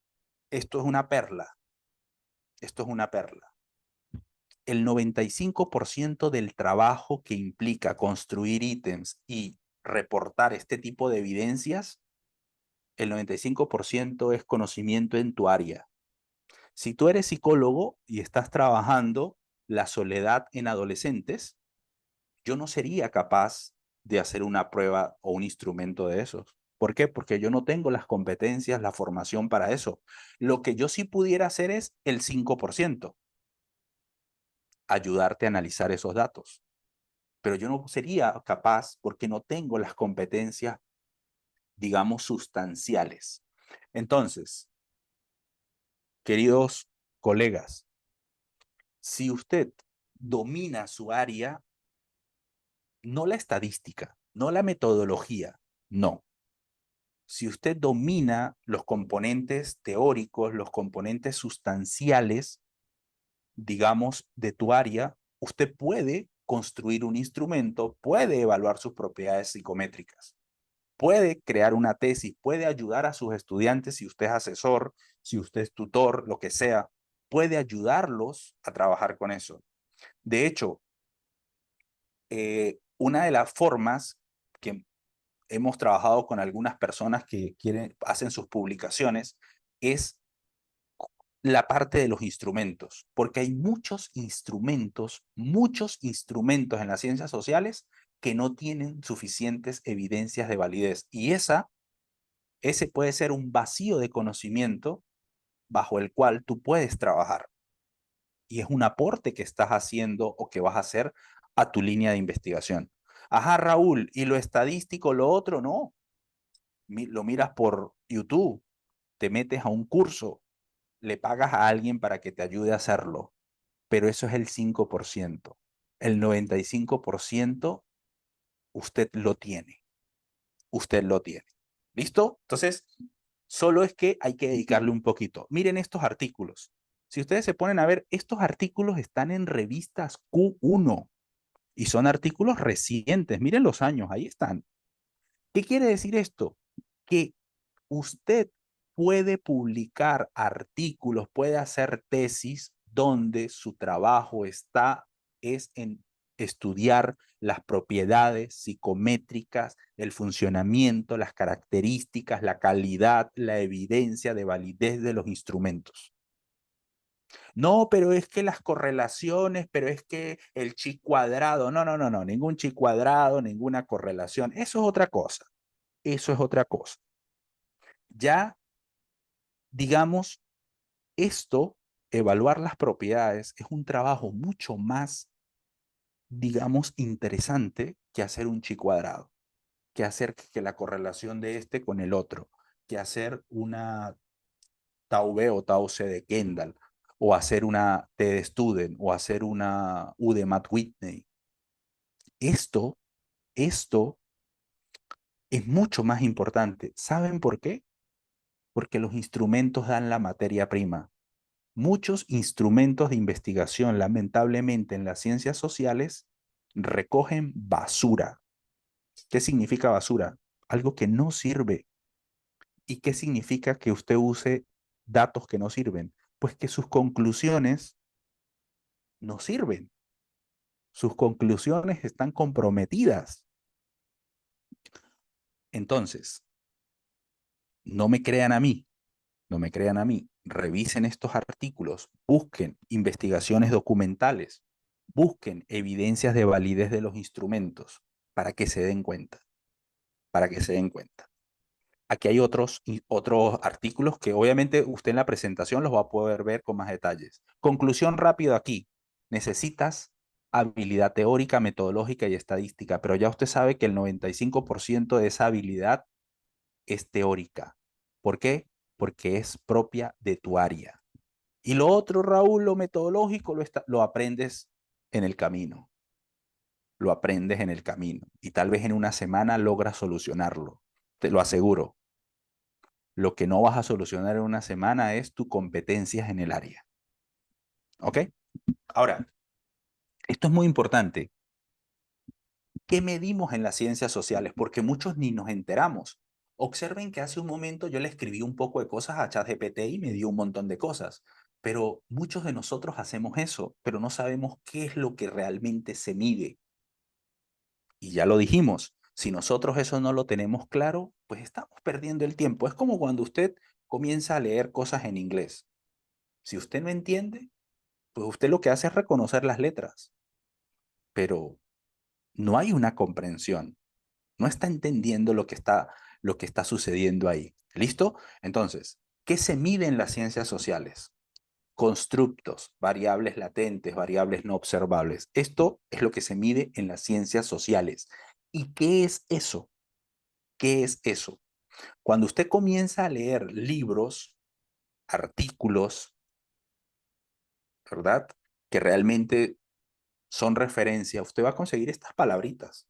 Esto es una perla. Esto es una perla. El 95% del trabajo que implica construir ítems y reportar este tipo de evidencias, el 95% es conocimiento en tu área. Si tú eres psicólogo y estás trabajando la soledad en adolescentes, yo no sería capaz de hacer una prueba o un instrumento de esos. ¿Por qué? Porque yo no tengo las competencias, la formación para eso. Lo que yo sí pudiera hacer es el 5%, ayudarte a analizar esos datos. Pero yo no sería capaz porque no tengo las competencias, digamos, sustanciales. Entonces, queridos colegas, si usted domina su área, no la estadística, no la metodología, no. Si usted domina los componentes teóricos, los componentes sustanciales, digamos, de tu área, usted puede construir un instrumento, puede evaluar sus propiedades psicométricas, puede crear una tesis, puede ayudar a sus estudiantes, si usted es asesor, si usted es tutor, lo que sea, puede ayudarlos a trabajar con eso. De hecho, una de las formas que hemos trabajado con algunas personas que hacen sus publicaciones es la parte de los instrumentos, porque hay muchos instrumentos en las ciencias sociales que no tienen suficientes evidencias de validez. Y ese puede ser un vacío de conocimiento bajo el cual tú puedes trabajar. Y es un aporte que estás haciendo o que vas a hacer a tu línea de investigación. Ajá, Raúl, ¿y lo estadístico, lo otro? No. Lo miras por YouTube, te metes a un curso, le pagas a alguien para que te ayude a hacerlo, pero eso es el 5%. El 95% usted lo tiene. Usted lo tiene. ¿Listo? Entonces, solo es que hay que dedicarle un poquito. Miren estos artículos. Si ustedes se ponen a ver, estos artículos están en revistas Q1 y son artículos recientes. Miren los años, ahí están. ¿Qué quiere decir esto? Que usted puede publicar artículos, puede hacer tesis donde su trabajo es en estudiar las propiedades psicométricas, el funcionamiento, las características, la calidad, la evidencia de validez de los instrumentos. No, pero es que las correlaciones, pero es que el chi cuadrado, no, ningún chi cuadrado, ninguna correlación, eso es otra cosa, eso es otra cosa. Ya, digamos, esto, evaluar las propiedades, es un trabajo mucho más, digamos, interesante que hacer un chi cuadrado, que hacer que la correlación de este con el otro, que hacer una tau B o tau C de Kendall, o hacer una T de Student, o hacer una U de Matt Whitney. Esto es mucho más importante. ¿Saben por qué? Porque los instrumentos dan la materia prima. Muchos instrumentos de investigación, lamentablemente, en las ciencias sociales, recogen basura. ¿Qué significa basura? Algo que no sirve. ¿Y qué significa que usted use datos que no sirven? Pues que sus conclusiones no sirven. Sus conclusiones están comprometidas. Entonces, no me crean a mí, no me crean a mí. Revisen estos artículos, busquen investigaciones documentales, busquen evidencias de validez de los instrumentos para que se den cuenta, para que se den cuenta. Aquí hay otros artículos que obviamente usted en la presentación los va a poder ver con más detalles. Conclusión rápido aquí. Necesitas habilidad teórica, metodológica y estadística, pero ya usted sabe que el 95% de esa habilidad es teórica. ¿Por qué? Porque es propia de tu área. Y lo otro, Raúl, lo metodológico, lo aprendes en el camino. Lo aprendes en el camino. Y tal vez en una semana logras solucionarlo. Te lo aseguro. Lo que no vas a solucionar en una semana es tu competencias en el área. ¿Ok? Ahora, esto es muy importante. ¿Qué medimos en las ciencias sociales? Porque muchos ni nos enteramos. Observen que hace un momento yo le escribí un poco de cosas a ChatGPT y me dio un montón de cosas. Pero muchos de nosotros hacemos eso, pero no sabemos qué es lo que realmente se mide. Y ya lo dijimos, si nosotros eso no lo tenemos claro, pues estamos perdiendo el tiempo. Es como cuando usted comienza a leer cosas en inglés. Si usted no entiende, pues usted lo que hace es reconocer las letras, pero no hay una comprensión, no está entendiendo lo que está sucediendo ahí. ¿Listo? Entonces, ¿qué se mide en las ciencias sociales? Constructos, variables latentes, variables no observables. Esto es lo que se mide en las ciencias sociales. ¿Y qué es eso? ¿Qué es eso? Cuando usted comienza a leer libros, artículos, ¿verdad? Que realmente son referencia, usted va a conseguir estas palabritas.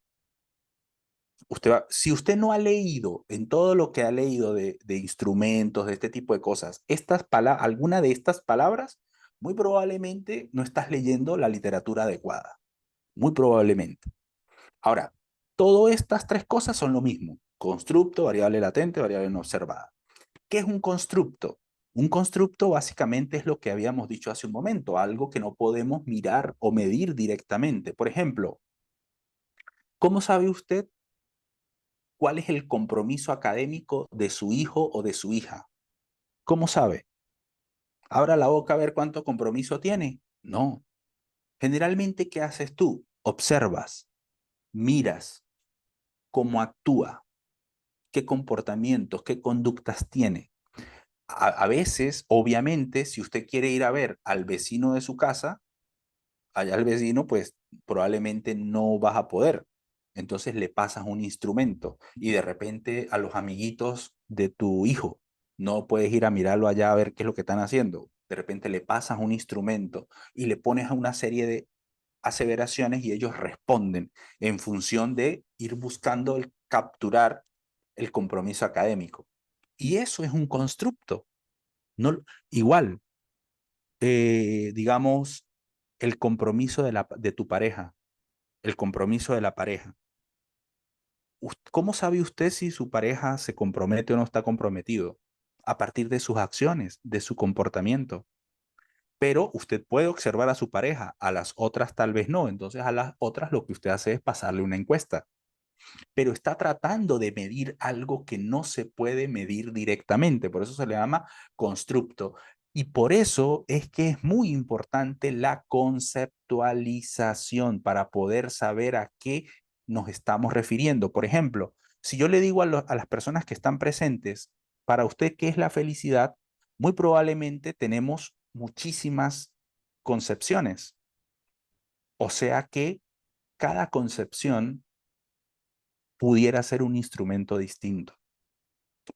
Si usted no ha leído en todo lo que ha leído de instrumentos, de este tipo de cosas, alguna de estas palabras, muy probablemente no estás leyendo la literatura adecuada. Muy probablemente. Ahora, todas estas tres cosas son lo mismo. Constructo, variable latente, variable no observada. ¿Qué es un constructo? Un constructo básicamente es lo que habíamos dicho hace un momento, algo que no podemos mirar o medir directamente. Por ejemplo, ¿cómo sabe usted cuál es el compromiso académico de su hijo o de su hija? ¿Cómo sabe? ¿Abra la boca a ver cuánto compromiso tiene? No. Generalmente, ¿qué haces tú? Observas. miras cómo actúa, qué comportamientos, qué conductas tiene. A veces, obviamente, si usted quiere ir a ver al vecino de su casa, allá al vecino, pues probablemente no vas a poder. Entonces le pasas un instrumento y de repente a los amiguitos de tu hijo, no puedes ir a mirarlo allá a ver qué es lo que están haciendo. De repente le pasas un instrumento y le pones a una serie de aseveraciones y ellos responden en función de ir buscando el capturar el compromiso académico. Y eso es un constructo. No, igual, digamos, el compromiso de tu pareja, el compromiso de la pareja. ¿Cómo sabe usted si su pareja se compromete o no está comprometido? A partir de sus acciones, de su comportamiento. Pero usted puede observar a su pareja, a las otras tal vez no. Entonces a las otras lo que usted hace es pasarle una encuesta. Pero está tratando de medir algo que no se puede medir directamente. Por eso se le llama constructo. Y por eso es que es muy importante la conceptualización para poder saber a qué nos estamos refiriendo. Por ejemplo, si yo le digo a las personas que están presentes, para usted, ¿qué es la felicidad? Muy probablemente tenemos muchísimas concepciones. O sea que cada concepción pudiera ser un instrumento distinto,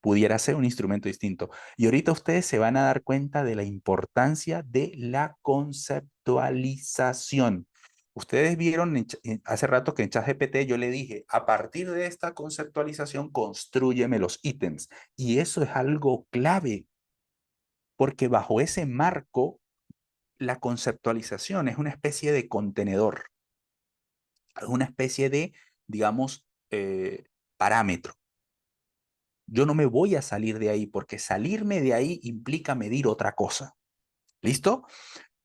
pudiera ser un instrumento distinto. Y ahorita ustedes se van a dar cuenta de la importancia de la conceptualización. Ustedes vieron hace rato que en ChatGPT yo le dije, a partir de esta conceptualización, constrúyeme los ítems. Y eso es algo clave, porque bajo ese marco, la conceptualización es una especie de contenedor, es una especie de, digamos, parámetro. Yo no me voy a salir de ahí porque salirme de ahí implica medir otra cosa. ¿Listo?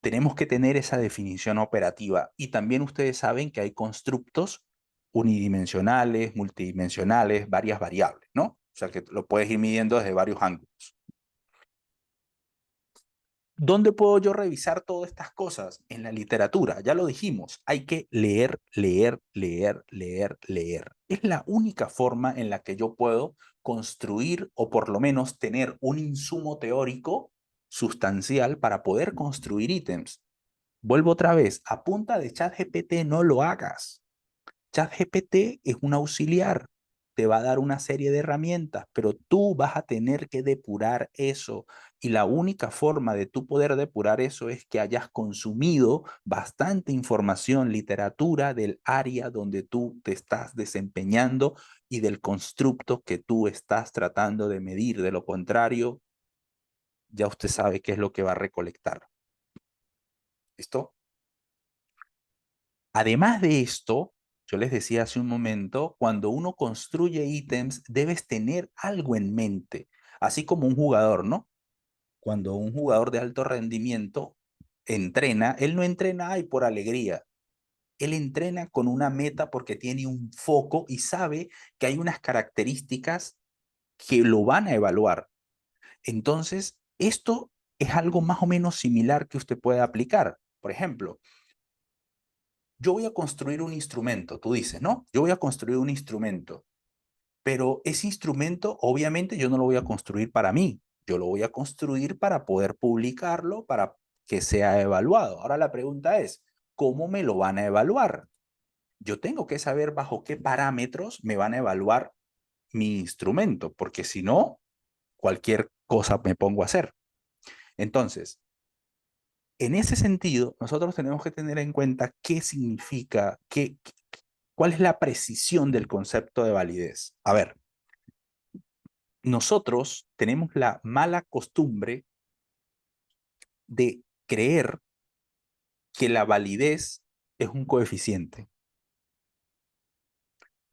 Tenemos que tener esa definición operativa y también ustedes saben que hay constructos unidimensionales, multidimensionales, varias variables, ¿no? O sea que lo puedes ir midiendo desde varios ángulos. ¿Dónde puedo yo revisar todas estas cosas? En la literatura, ya lo dijimos, hay que leer, leer, leer, leer, leer. Es la única forma en la que yo puedo construir o por lo menos tener un insumo teórico sustancial para poder construir ítems. Vuelvo otra vez, a punta de ChatGPT no lo hagas. ChatGPT es un auxiliar, te va a dar una serie de herramientas, pero tú vas a tener que depurar eso. Y la única forma de tú poder depurar eso es que hayas consumido bastante información, literatura del área donde tú te estás desempeñando y del constructo que tú estás tratando de medir. De lo contrario, ya usted sabe qué es lo que va a recolectar. ¿Listo? Además de esto, yo les decía hace un momento, cuando uno construye ítems, debes tener algo en mente, así como un jugador, ¿no? Cuando un jugador de alto rendimiento entrena, él no entrena ay, por alegría, él entrena con una meta porque tiene un foco y sabe que hay unas características que lo van a evaluar. Entonces, esto es algo más o menos similar que usted puede aplicar. Por ejemplo, yo voy a construir un instrumento, tú dices, ¿no? Yo voy a construir un instrumento, pero ese instrumento obviamente yo no lo voy a construir para mí, yo lo voy a construir para poder publicarlo, para que sea evaluado. Ahora la pregunta es, ¿cómo me lo van a evaluar? Yo tengo que saber bajo qué parámetros me van a evaluar mi instrumento, porque si no, cualquier cosa me pongo a hacer. Entonces, en ese sentido, nosotros tenemos que tener en cuenta qué significa, cuál es la precisión del concepto de validez. A ver, nosotros tenemos la mala costumbre de creer que la validez es un coeficiente.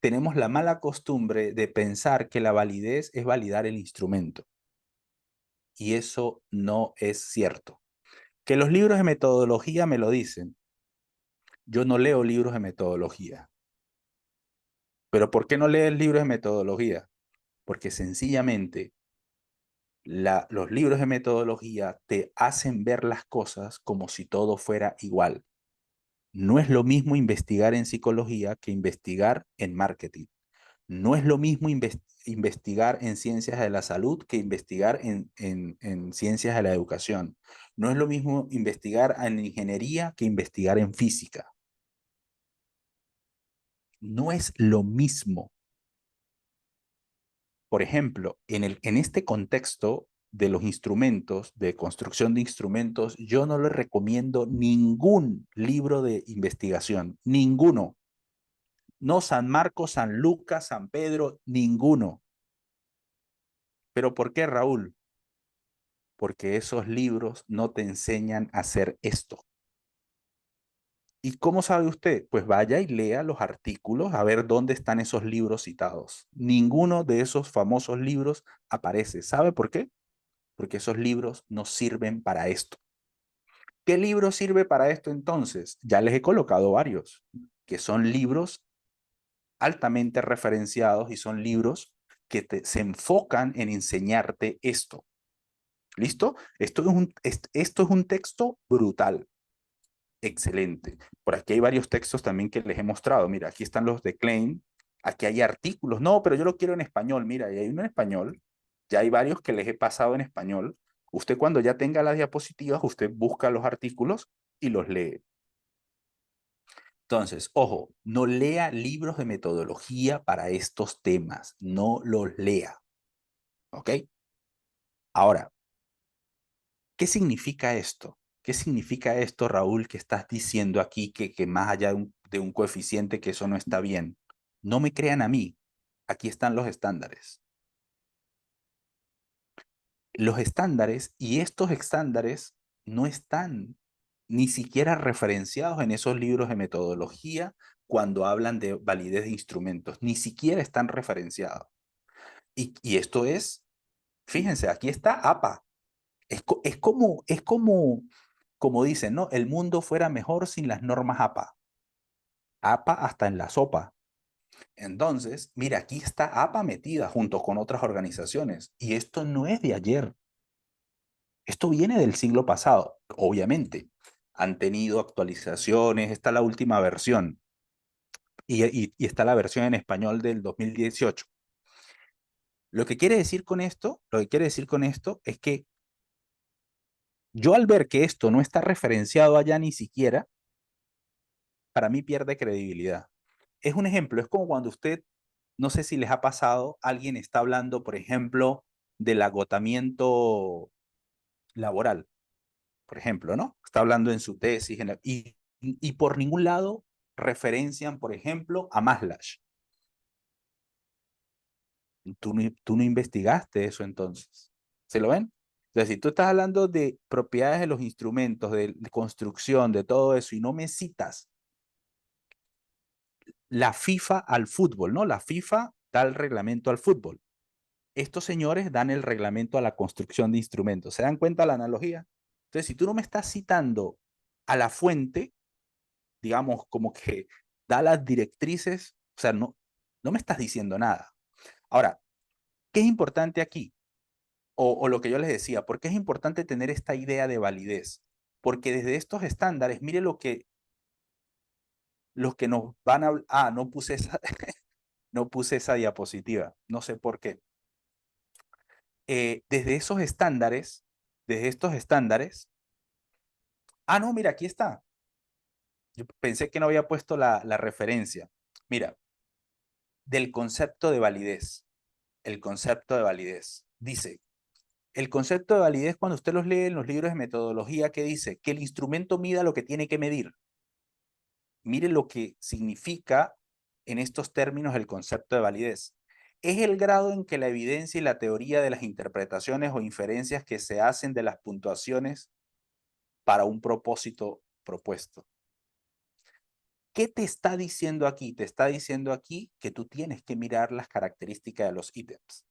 Tenemos la mala costumbre de pensar que la validez es validar el instrumento. Y eso no es cierto. Que los libros de metodología me lo dicen. Yo no leo libros de metodología. ¿Pero por qué no lees libros de metodología? Porque sencillamente los libros de metodología te hacen ver las cosas como si todo fuera igual. No es lo mismo investigar en psicología que investigar en marketing. No es lo mismo investigar en ciencias de la salud que investigar en ciencias de la educación. No es lo mismo investigar en ingeniería que investigar en física. No es lo mismo. Por ejemplo, en este contexto de los instrumentos, de construcción de instrumentos, yo no le recomiendo ningún libro de investigación, ninguno. No San Marcos, San Lucas, San Pedro, ninguno. ¿Pero por qué, Raúl? Porque esos libros no te enseñan a hacer esto. ¿Y cómo sabe usted? Pues vaya y lea los artículos a ver dónde están esos libros citados. Ninguno de esos famosos libros aparece. ¿Sabe por qué? Porque esos libros no sirven para esto. ¿Qué libro sirve para esto entonces? Ya les he colocado varios, que son libros altamente referenciados y son libros que se enfocan en enseñarte esto. ¿Listo? Esto es un texto brutal, excelente. Por aquí hay varios textos también que les he mostrado. Mira, aquí están los de Klein, aquí hay artículos. No, pero yo lo quiero en español. Mira, y hay uno en español. Ya hay varios que les he pasado en español. Usted cuando ya tenga las diapositivas, usted busca los artículos y los lee. Entonces, ojo, no lea libros de metodología para estos temas. No los lea. ¿Ok? Ahora, ¿qué significa esto? ¿Qué significa esto, Raúl, que estás diciendo aquí que más allá de un coeficiente que eso no está bien? No me crean a mí. Aquí están los estándares. Los estándares y estos estándares no están ni siquiera referenciados en esos libros de metodología cuando hablan de validez de instrumentos. Ni siquiera están referenciados. Y esto es, fíjense, aquí está APA. Como dicen, ¿no? El mundo fuera mejor sin las normas APA. APA hasta en la sopa. Entonces, mira, aquí está APA metida junto con otras organizaciones. Y esto no es de ayer. Esto viene del siglo pasado, obviamente. Han tenido actualizaciones, está la última versión y está la versión en español del 2018. Lo que quiere decir con esto es que yo al ver que esto no está referenciado allá ni siquiera, para mí pierde credibilidad. Es un ejemplo, es como cuando usted, no sé si les ha pasado, alguien está hablando, por ejemplo, del agotamiento laboral, por ejemplo, ¿no? Está hablando en su tesis y por ningún lado referencian, por ejemplo, a Maslach. Tú no investigaste eso entonces. ¿Se lo ven? Entonces, si tú estás hablando de propiedades de los instrumentos, de construcción, de todo eso, y no me citas la FIFA al fútbol, ¿no? La FIFA da el reglamento al fútbol. Estos señores dan el reglamento a la construcción de instrumentos. ¿Se dan cuenta la analogía? Entonces, si tú no me estás citando a la fuente, digamos, como que da las directrices, o sea, no me estás diciendo nada. Ahora, ¿qué es importante aquí? O lo que yo les decía, ¿por qué es importante tener esta idea de validez? Porque desde estos estándares, mire los que nos van a... Ah, no puse esa, no puse esa diapositiva, no sé por qué. Desde estos estándares, ah, no, mira, aquí está. Yo pensé que no había puesto la referencia. Mira, del concepto de validez. El concepto de validez. Dice, el concepto de validez, cuando usted los lee en los libros de metodología, ¿qué dice? Que el instrumento mida lo que tiene que medir. Mire lo que significa en estos términos el concepto de validez. Es el grado en que la evidencia y la teoría de las interpretaciones o inferencias que se hacen de las puntuaciones para un propósito propuesto. ¿Qué te está diciendo aquí? Te está diciendo aquí que tú tienes que mirar las características de los ítems.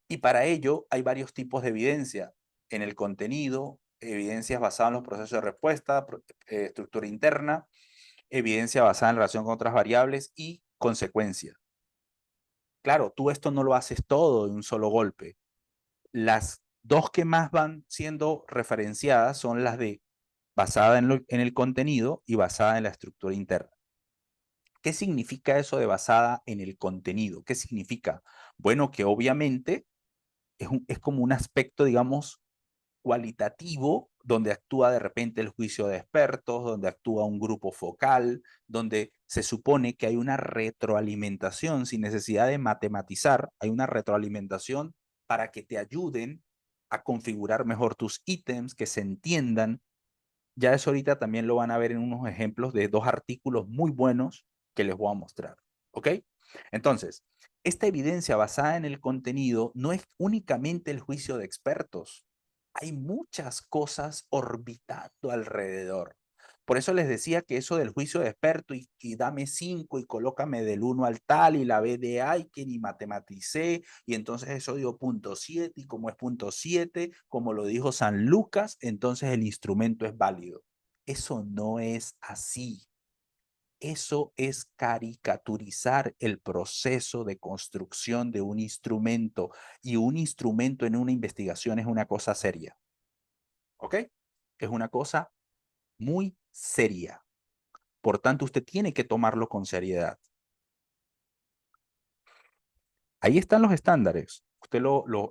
Y para ello hay varios tipos de evidencia. En el contenido, evidencias basadas en los procesos de respuesta, estructura interna, evidencia basada en relación con otras variables y consecuencia. Claro, tú esto no lo haces todo de un solo golpe. Las dos que más van siendo referenciadas son las de basada en el contenido y basada en la estructura interna. ¿Qué significa eso de basada en el contenido? ¿Qué significa? Bueno, que obviamente es como un aspecto, digamos, cualitativo, donde actúa de repente el juicio de expertos, donde actúa un grupo focal, donde se supone que hay una retroalimentación sin necesidad de matematizar, hay una retroalimentación para que te ayuden a configurar mejor tus ítems, que se entiendan. Ya eso ahorita también lo van a ver en unos ejemplos de dos artículos muy buenos que les voy a mostrar. ¿Ok? Entonces, esta evidencia basada en el contenido no es únicamente el juicio de expertos. Hay muchas cosas orbitando alrededor. Por eso les decía que eso del juicio de experto y dame 5 y colócame del uno al tal y la BDA y que ni matematicé y entonces eso dio punto 7 y como es punto 7, como lo dijo San Lucas, entonces el instrumento es válido. Eso no es así. Eso es caricaturizar el proceso de construcción de un instrumento y un instrumento en una investigación es una cosa seria. ¿Ok? Es una cosa muy seria. Por tanto, usted tiene que tomarlo con seriedad. Ahí están los estándares. Usted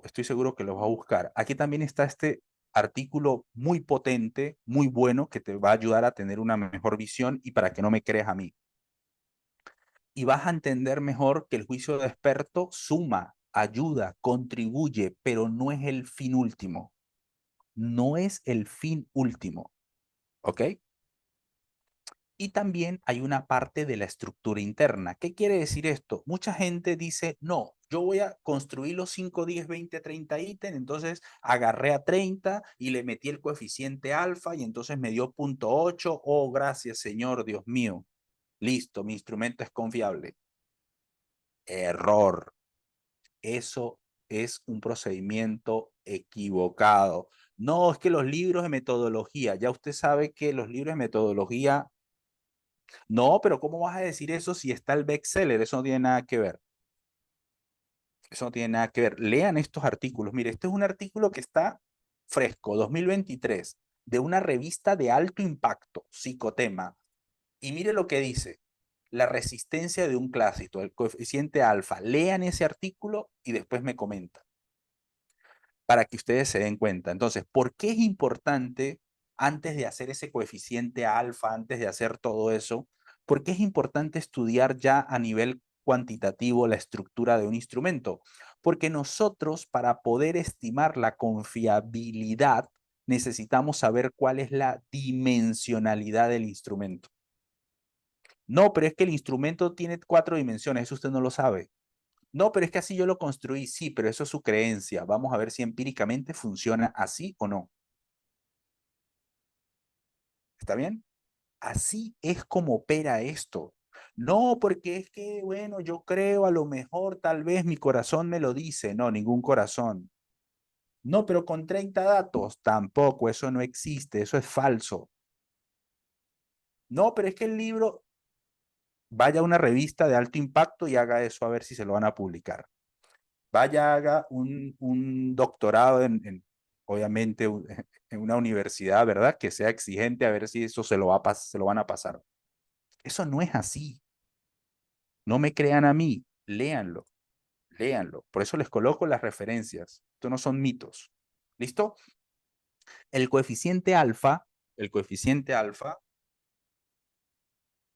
estoy seguro que los va a buscar. Aquí también está este artículo muy potente, muy bueno, que te va a ayudar a tener una mejor visión y para que no me creas a mí. Y vas a entender mejor que el juicio de experto suma, ayuda, contribuye, pero no es el fin último. No es el fin último. ¿Ok? Y también hay una parte de la estructura interna. ¿Qué quiere decir esto? Mucha gente dice, no, yo voy a construir los 5, 10, 20, 30 ítems, entonces agarré a 30 y le metí el coeficiente alfa y entonces me dio punto 8. Oh, gracias, Señor, Dios mío. Listo, mi instrumento es confiable. Error. Eso es un procedimiento equivocado. No, es que los libros de metodología, ya usted sabe que los libros de metodología. No, pero ¿cómo vas a decir eso si está el bestseller? Eso no tiene nada que ver. Eso no tiene nada que ver. Lean estos artículos. Mire, este es un artículo que está fresco, 2023, de una revista de alto impacto, Psicotema. Y mire lo que dice, la resistencia de un clásico, el coeficiente alfa. Lean ese artículo y después me comentan para que ustedes se den cuenta. Entonces, ¿por qué es importante antes de hacer ese coeficiente alfa, antes de hacer todo eso? ¿Por qué es importante estudiar ya a nivel cuantitativo la estructura de un instrumento? Porque nosotros, para poder estimar la confiabilidad, necesitamos saber cuál es la dimensionalidad del instrumento. No, pero es que el instrumento tiene 4 dimensiones, eso usted no lo sabe. No, pero es que así yo lo construí, sí, pero eso es su creencia. Vamos a ver si empíricamente funciona así o no. ¿Está bien? Así es como opera esto. No, porque es que, bueno, yo creo a lo mejor, tal vez mi corazón me lo dice. No, ningún corazón. No, pero con 30 datos, tampoco, eso no existe, eso es falso. No, pero es que el libro, vaya a una revista de alto impacto y haga eso a ver si se lo van a publicar. Vaya, haga un doctorado obviamente, en una universidad, ¿verdad? Que sea exigente a ver si eso se lo van a pasar. Eso no es así. No me crean a mí, léanlo, léanlo. Por eso les coloco las referencias. Esto no son mitos. ¿Listo? El coeficiente alfa, el coeficiente alfa,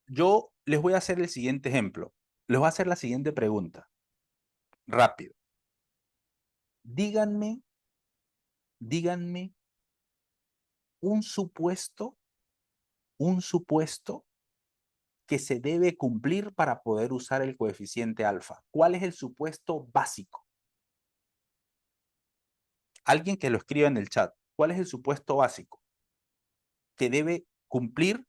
yo les voy a hacer el siguiente ejemplo. Les voy a hacer la siguiente pregunta. Rápido. Díganme, díganme un supuesto que se debe cumplir para poder usar el coeficiente alfa. ¿Cuál es el supuesto básico? Alguien que lo escriba en el chat. ¿Cuál es el supuesto básico que debe cumplir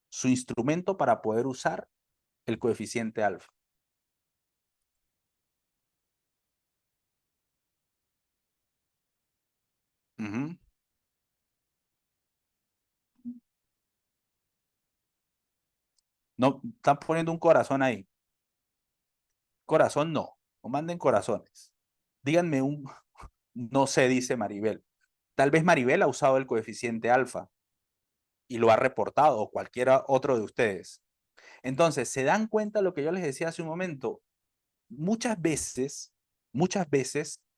su instrumento para poder usar el coeficiente alfa? Ujú. No, están poniendo un corazón ahí. Corazón no. No manden corazones. Díganme un, no sé, dice Maribel. Tal vez Maribel ha usado el coeficiente alfa. y lo ha reportado, o cualquiera otro de ustedes. Entonces, ¿se dan cuenta lo que yo les decía hace un momento? Muchas veces,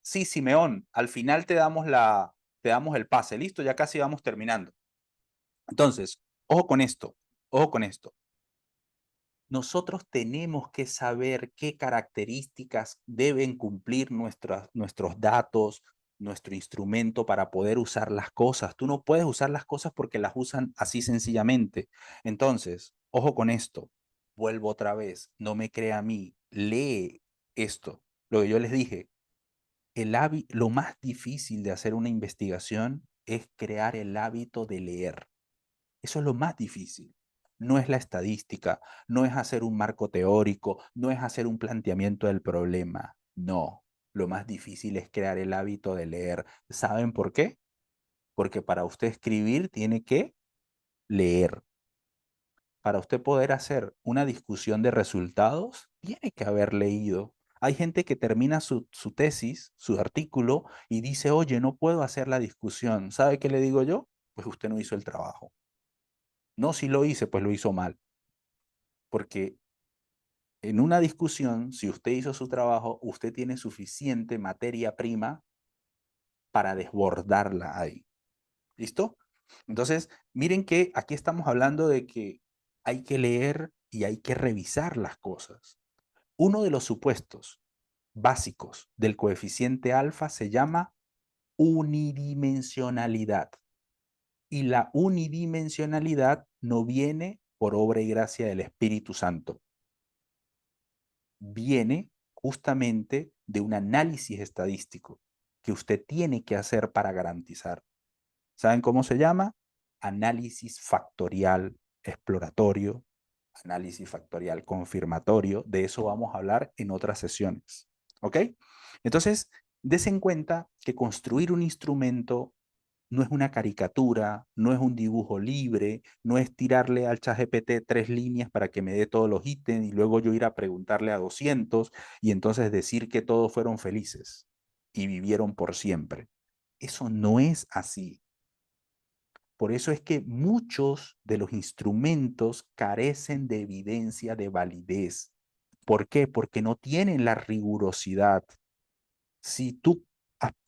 sí, Simeón, al final te damos el pase, listo, ya casi vamos terminando. Entonces, ojo con esto, ojo con esto. Nosotros tenemos que saber qué características deben cumplir nuestros datos, nuestro instrumento para poder usar las cosas. Tú no puedes usar las cosas porque las usan así sencillamente. Entonces, ojo con esto. Vuelvo otra vez. No me crea a mí. Lee esto. Lo que yo les dije. Lo más difícil de hacer una investigación es crear el hábito de leer. Eso es lo más difícil. No es la estadística, no es hacer un marco teórico, no es hacer un planteamiento del problema. No, lo más difícil es crear el hábito de leer. ¿Saben por qué? Porque para usted escribir tiene que leer. Para usted poder hacer una discusión de resultados, tiene que haber leído. Hay gente que termina su tesis, su artículo, y dice, oye, no puedo hacer la discusión. ¿Sabe qué le digo yo? Pues usted no hizo el trabajo. No, si lo hice, pues lo hizo mal. Porque en una discusión, si usted hizo su trabajo, usted tiene suficiente materia prima para desbordarla ahí. ¿Listo? Entonces, miren que aquí estamos hablando de que hay que leer y hay que revisar las cosas. Uno de los supuestos básicos del coeficiente alfa se llama unidimensionalidad. Y la unidimensionalidad no viene por obra y gracia del Espíritu Santo. Viene justamente de un análisis estadístico que usted tiene que hacer para garantizar. ¿Saben cómo se llama? Análisis factorial exploratorio, análisis factorial confirmatorio. De eso vamos a hablar en otras sesiones. ¿Ok? Entonces, des en cuenta que construir un instrumento no es una caricatura, no es un dibujo libre, no es tirarle al ChatGPT 3 líneas para que me dé todos los ítems y luego yo ir a preguntarle a 200 y entonces decir que todos fueron felices y vivieron por siempre. Eso no es así. Por eso es que muchos de los instrumentos carecen de evidencia de validez. ¿Por qué? Porque no tienen la rigurosidad. Si tú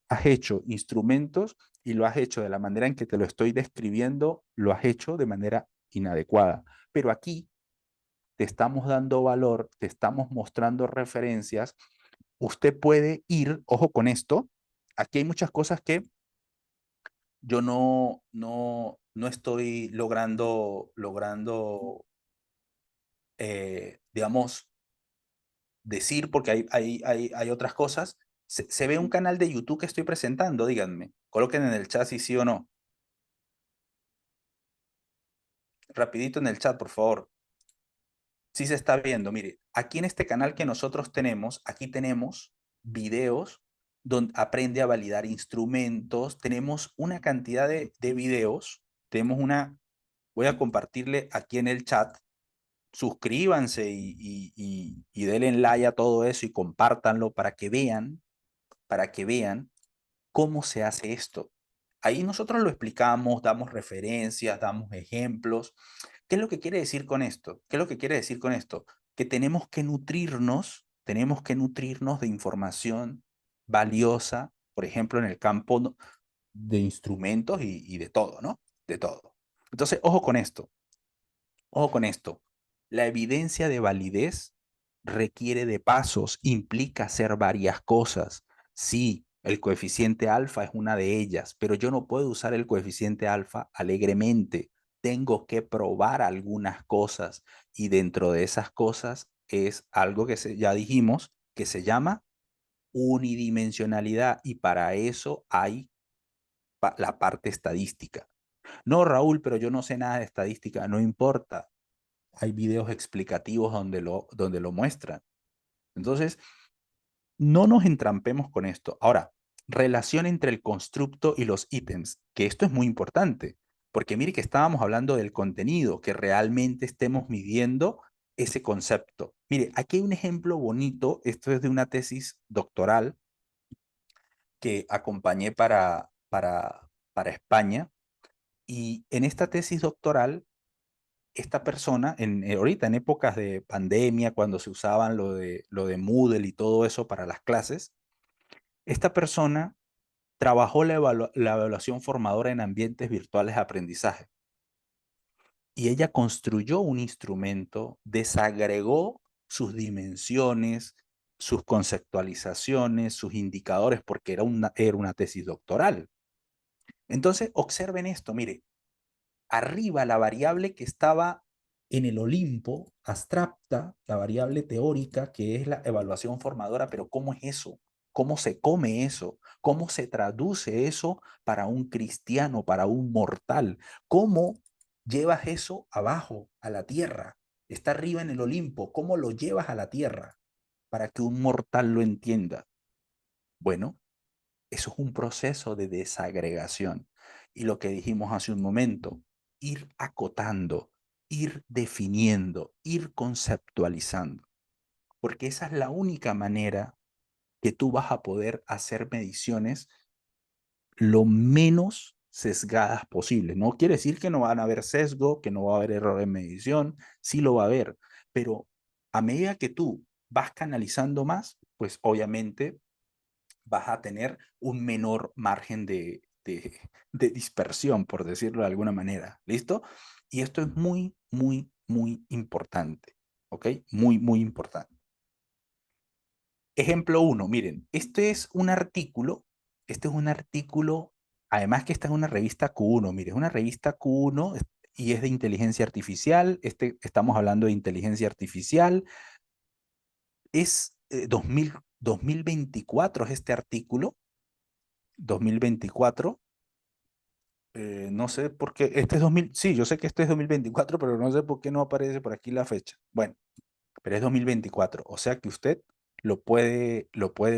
has hecho instrumentos y lo has hecho de la manera en que te lo estoy describiendo, lo has hecho de manera inadecuada. Pero aquí te estamos dando valor, te estamos mostrando referencias. Usted puede ir, ojo con esto, aquí hay muchas cosas que yo no estoy logrando digamos, decir porque hay otras cosas. Se ve un canal de YouTube que estoy presentando, díganme. Coloquen en el chat si sí o no. Rapidito en el chat, por favor. Sí se está viendo. Mire, aquí en este canal que nosotros tenemos, aquí tenemos videos donde aprende a validar instrumentos. Tenemos una cantidad de videos. Tenemos una, voy a compartirle aquí en el chat. Suscríbanse y denle like a todo eso y compártanlo para que vean cómo se hace esto. Ahí nosotros lo explicamos, damos referencias, damos ejemplos. ¿Qué es lo que quiere decir con esto? ¿Qué es lo que quiere decir con esto? Que tenemos que nutrirnos de información valiosa, por ejemplo, en el campo de instrumentos y de todo, ¿no? De todo. Entonces, ojo con esto. Ojo con esto. La evidencia de validez requiere de pasos, implica hacer varias cosas. Sí, el coeficiente alfa es una de ellas, pero yo no puedo usar el coeficiente alfa alegremente. Tengo que probar algunas cosas y dentro de esas cosas es algo que ya dijimos que se llama unidimensionalidad y para eso hay la parte estadística. No, Raúl, pero yo no sé nada de estadística, no importa, hay videos explicativos donde lo muestran. Entonces, no nos entrampemos con esto. Ahora, relación entre el constructo y los ítems, que esto es muy importante, porque mire que estábamos hablando del contenido, que realmente estemos midiendo ese concepto. Mire, aquí hay un ejemplo bonito, esto es de una tesis doctoral que acompañé para España, Y en esta tesis doctoral, esta persona, ahorita en épocas de pandemia, cuando se usaban lo de Moodle y todo eso para las clases, esta persona trabajó la evaluación formadora en ambientes virtuales de aprendizaje. Y ella construyó un instrumento, desagregó sus dimensiones, sus conceptualizaciones, sus indicadores, porque era una tesis doctoral. Entonces, observen esto, mire, arriba la variable que estaba en el Olimpo, abstracta, la variable teórica, que es la evaluación formadora, pero ¿cómo es eso? ¿Cómo se come eso? ¿Cómo se traduce eso para un cristiano, para un mortal? ¿Cómo llevas eso abajo, a la tierra? Está arriba en el Olimpo. ¿Cómo lo llevas a la tierra para que un mortal lo entienda? Bueno, eso es un proceso de desagregación. Y lo que dijimos hace un momento, ir acotando, ir definiendo, ir conceptualizando. Porque esa es la única manera que tú vas a poder hacer mediciones lo menos sesgadas posible. No quiere decir que no van a haber sesgo, que no va a haber error en medición, sí lo va a haber, pero a medida que tú vas canalizando más, pues obviamente vas a tener un menor margen de dispersión, por decirlo de alguna manera. ¿Listo? Y esto es muy, muy, muy importante. ¿Ok? Muy, muy importante. Ejemplo uno, miren, este es un artículo, además que está en una revista Q1, miren, es una revista Q1 y es de inteligencia artificial, estamos hablando de inteligencia artificial, es 2024 es este artículo, 2024. No sé por qué, este es 2000, sí, yo sé que este es 2024, pero no sé por qué no aparece por aquí la fecha. Bueno, pero es 2024, o sea que usted lo puede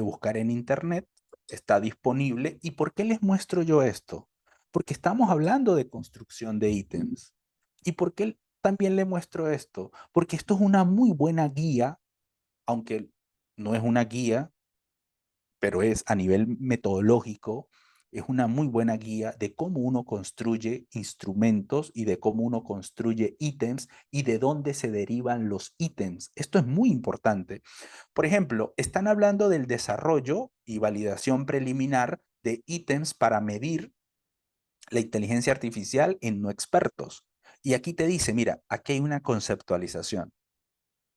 buscar en internet, está disponible. ¿Y por qué les muestro yo esto? Porque estamos hablando de construcción de ítems. ¿Y por qué también le muestro esto? Porque esto es una muy buena guía, aunque no es una guía, pero es a nivel metodológico, es una muy buena guía de cómo uno construye instrumentos y de cómo uno construye ítems y de dónde se derivan los ítems. Esto es muy importante. Por ejemplo, están hablando del desarrollo y validación preliminar de ítems para medir la inteligencia artificial en no expertos. Y aquí te dice, mira, aquí hay una conceptualización.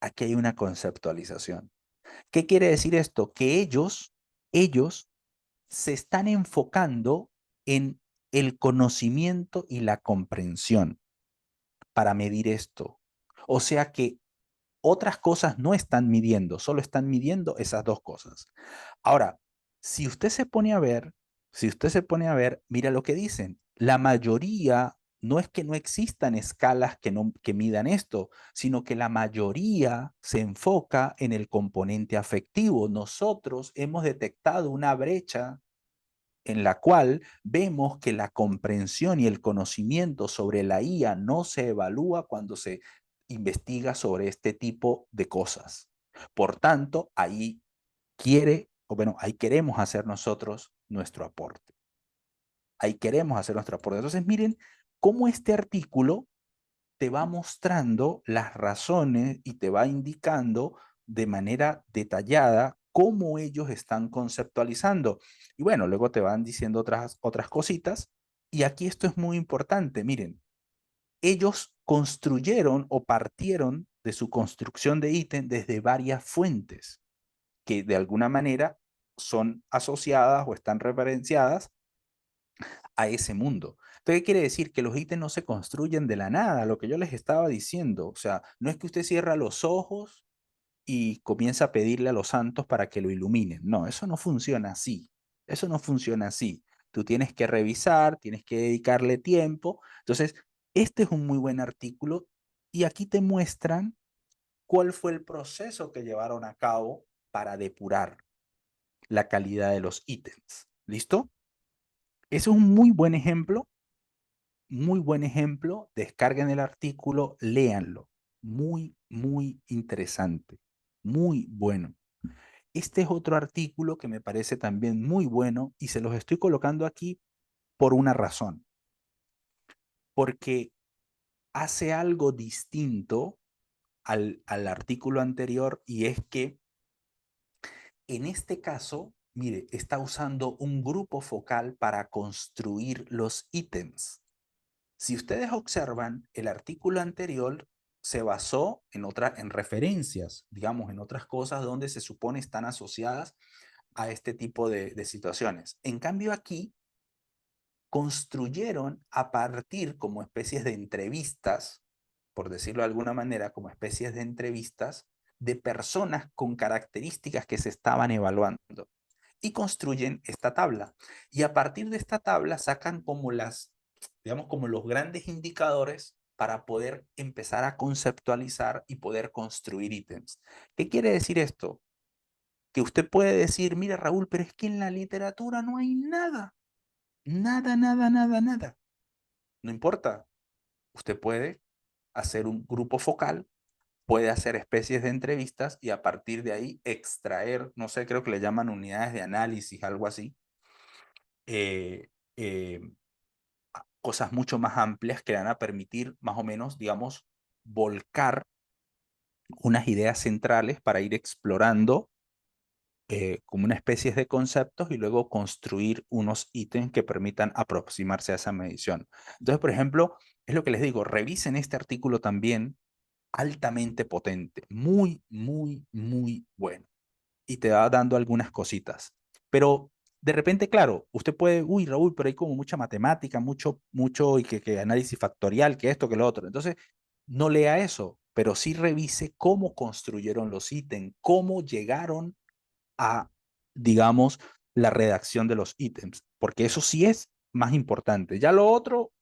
Aquí hay una conceptualización. ¿Qué quiere decir esto? Que ellos se están enfocando en el conocimiento y la comprensión para medir esto. O sea que otras cosas no están midiendo, solo están midiendo esas dos cosas. Ahora, si usted se pone a ver, si usted se pone a ver, mira lo que dicen. La mayoría no es que no existan escalas que midan esto, sino que la mayoría se enfoca en el componente afectivo. Nosotros hemos detectado una brecha en la cual vemos que la comprensión y el conocimiento sobre la IA no se evalúa cuando se investiga sobre este tipo de cosas. Por tanto, ahí queremos hacer nosotros nuestro aporte. Ahí queremos hacer nuestro aporte. Entonces, miren cómo este artículo te va mostrando las razones y te va indicando de manera detallada cómo ellos están conceptualizando. Y bueno, luego te van diciendo otras cositas. Y aquí esto es muy importante. Miren, ellos construyeron o partieron de su construcción de ítem desde varias fuentes que de alguna manera son asociadas o están referenciadas a ese mundo. Entonces, ¿qué quiere decir? Que los ítems no se construyen de la nada, lo que yo les estaba diciendo. O sea, no es que usted cierra los ojos y comienza a pedirle a los santos para que lo iluminen. No, eso no funciona así. Eso no funciona así. Tú tienes que revisar, tienes que dedicarle tiempo. Entonces, este es un muy buen artículo y aquí te muestran cuál fue el proceso que llevaron a cabo para depurar la calidad de los ítems. ¿Listo? Ese es un muy buen ejemplo, muy buen ejemplo. Descarguen el artículo, léanlo. Muy, muy interesante. Muy bueno. Este es otro artículo que me parece también muy bueno y se los estoy colocando aquí por una razón. porque hace algo distinto al artículo anterior, y es que en este caso, mire, está usando un grupo focal para construir los ítems. Si ustedes observan, el artículo anterior se basó en referencias, digamos, en otras cosas donde se supone están asociadas a este tipo de situaciones. En cambio aquí, construyeron a partir como especies de entrevistas, por decirlo de alguna manera, como especies de entrevistas de personas con características que se estaban evaluando y construyen esta tabla. Y a partir de esta tabla sacan como digamos, como los grandes indicadores para poder empezar a conceptualizar y poder construir ítems. ¿Qué quiere decir esto? Que usted puede decir, mira Raúl, pero es que en la literatura no hay nada, nada, nada, nada, nada. No importa, usted puede hacer un grupo focal, puede hacer especies de entrevistas y a partir de ahí extraer, no sé, creo que le llaman unidades de análisis, algo así, eh, eh, cosas mucho más amplias que van a permitir más o menos, digamos, volcar unas ideas centrales para ir explorando como una especie de conceptos y luego construir unos ítems que permitan aproximarse a esa medición. Entonces, por ejemplo, es lo que les digo, revisen este artículo también, altamente potente, muy, muy, muy bueno. Y te va dando algunas cositas. Pero de repente, claro, usted puede, uy, Raúl, pero hay como mucha matemática, mucho, y que análisis factorial, que esto, que lo otro. Entonces, no lea eso, pero sí revise cómo construyeron los ítems, cómo llegaron a, digamos, la redacción de los ítems, porque eso sí es más importante. Ya lo otro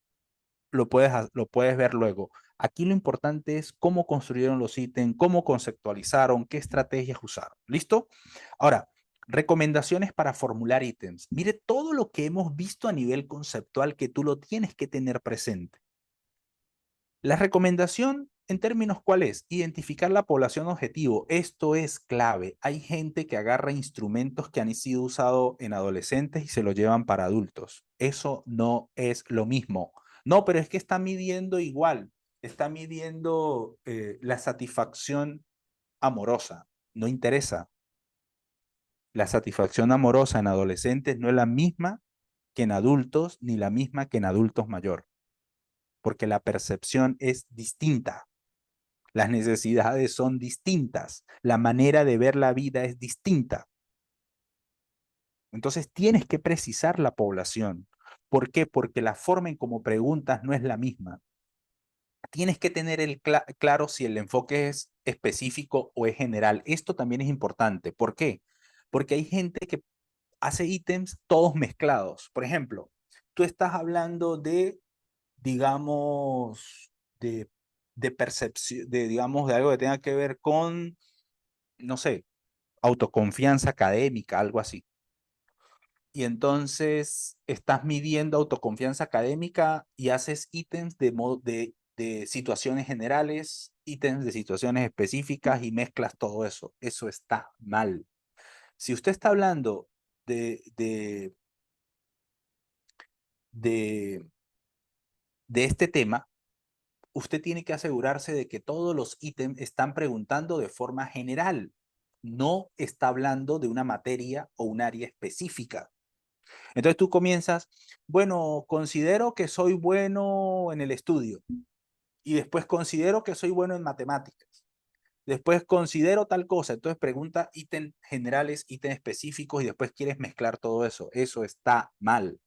lo puedes ver luego. Aquí lo importante es cómo construyeron los ítems, cómo conceptualizaron, qué estrategias usaron. ¿Listo? Ahora, recomendaciones para formular ítems. Mire todo lo que hemos visto a nivel conceptual que tú lo tienes que tener presente. La recomendación en términos, ¿cuál es? Identificar la población objetivo. Esto es clave. Hay gente que agarra instrumentos que han sido usados en adolescentes y se los llevan para adultos. Eso no es lo mismo. No, pero es que está midiendo igual. Está midiendo la satisfacción amorosa. No interesa. La satisfacción amorosa en adolescentes no es la misma que en adultos, ni la misma que en adultos mayor, porque la percepción es distinta. Las necesidades son distintas. La manera de ver la vida es distinta. Entonces tienes que precisar la población. ¿Por qué? Porque la forma en cómo preguntas no es la misma. Tienes que tener claro si el enfoque es específico o es general. Esto también es importante. ¿Por qué? Porque hay gente que hace ítems todos mezclados. Por ejemplo, tú estás hablando de, digamos, de percepción, digamos, de algo que tenga que ver con, no sé, autoconfianza académica, algo así. Y entonces estás midiendo autoconfianza académica y haces ítems de situaciones generales, ítems de situaciones específicas y mezclas todo eso. Eso está mal. Si usted está hablando de, de, de, de este tema, usted tiene que asegurarse de que todos los ítems están preguntando de forma general. No está hablando de una materia o un área específica. Entonces tú comienzas, bueno, considero que soy bueno en el estudio y después considero que soy bueno en matemáticas. Después considero tal cosa. Entonces pregunta ítems generales, ítems específicos y después quieres mezclar todo eso. Eso está mal.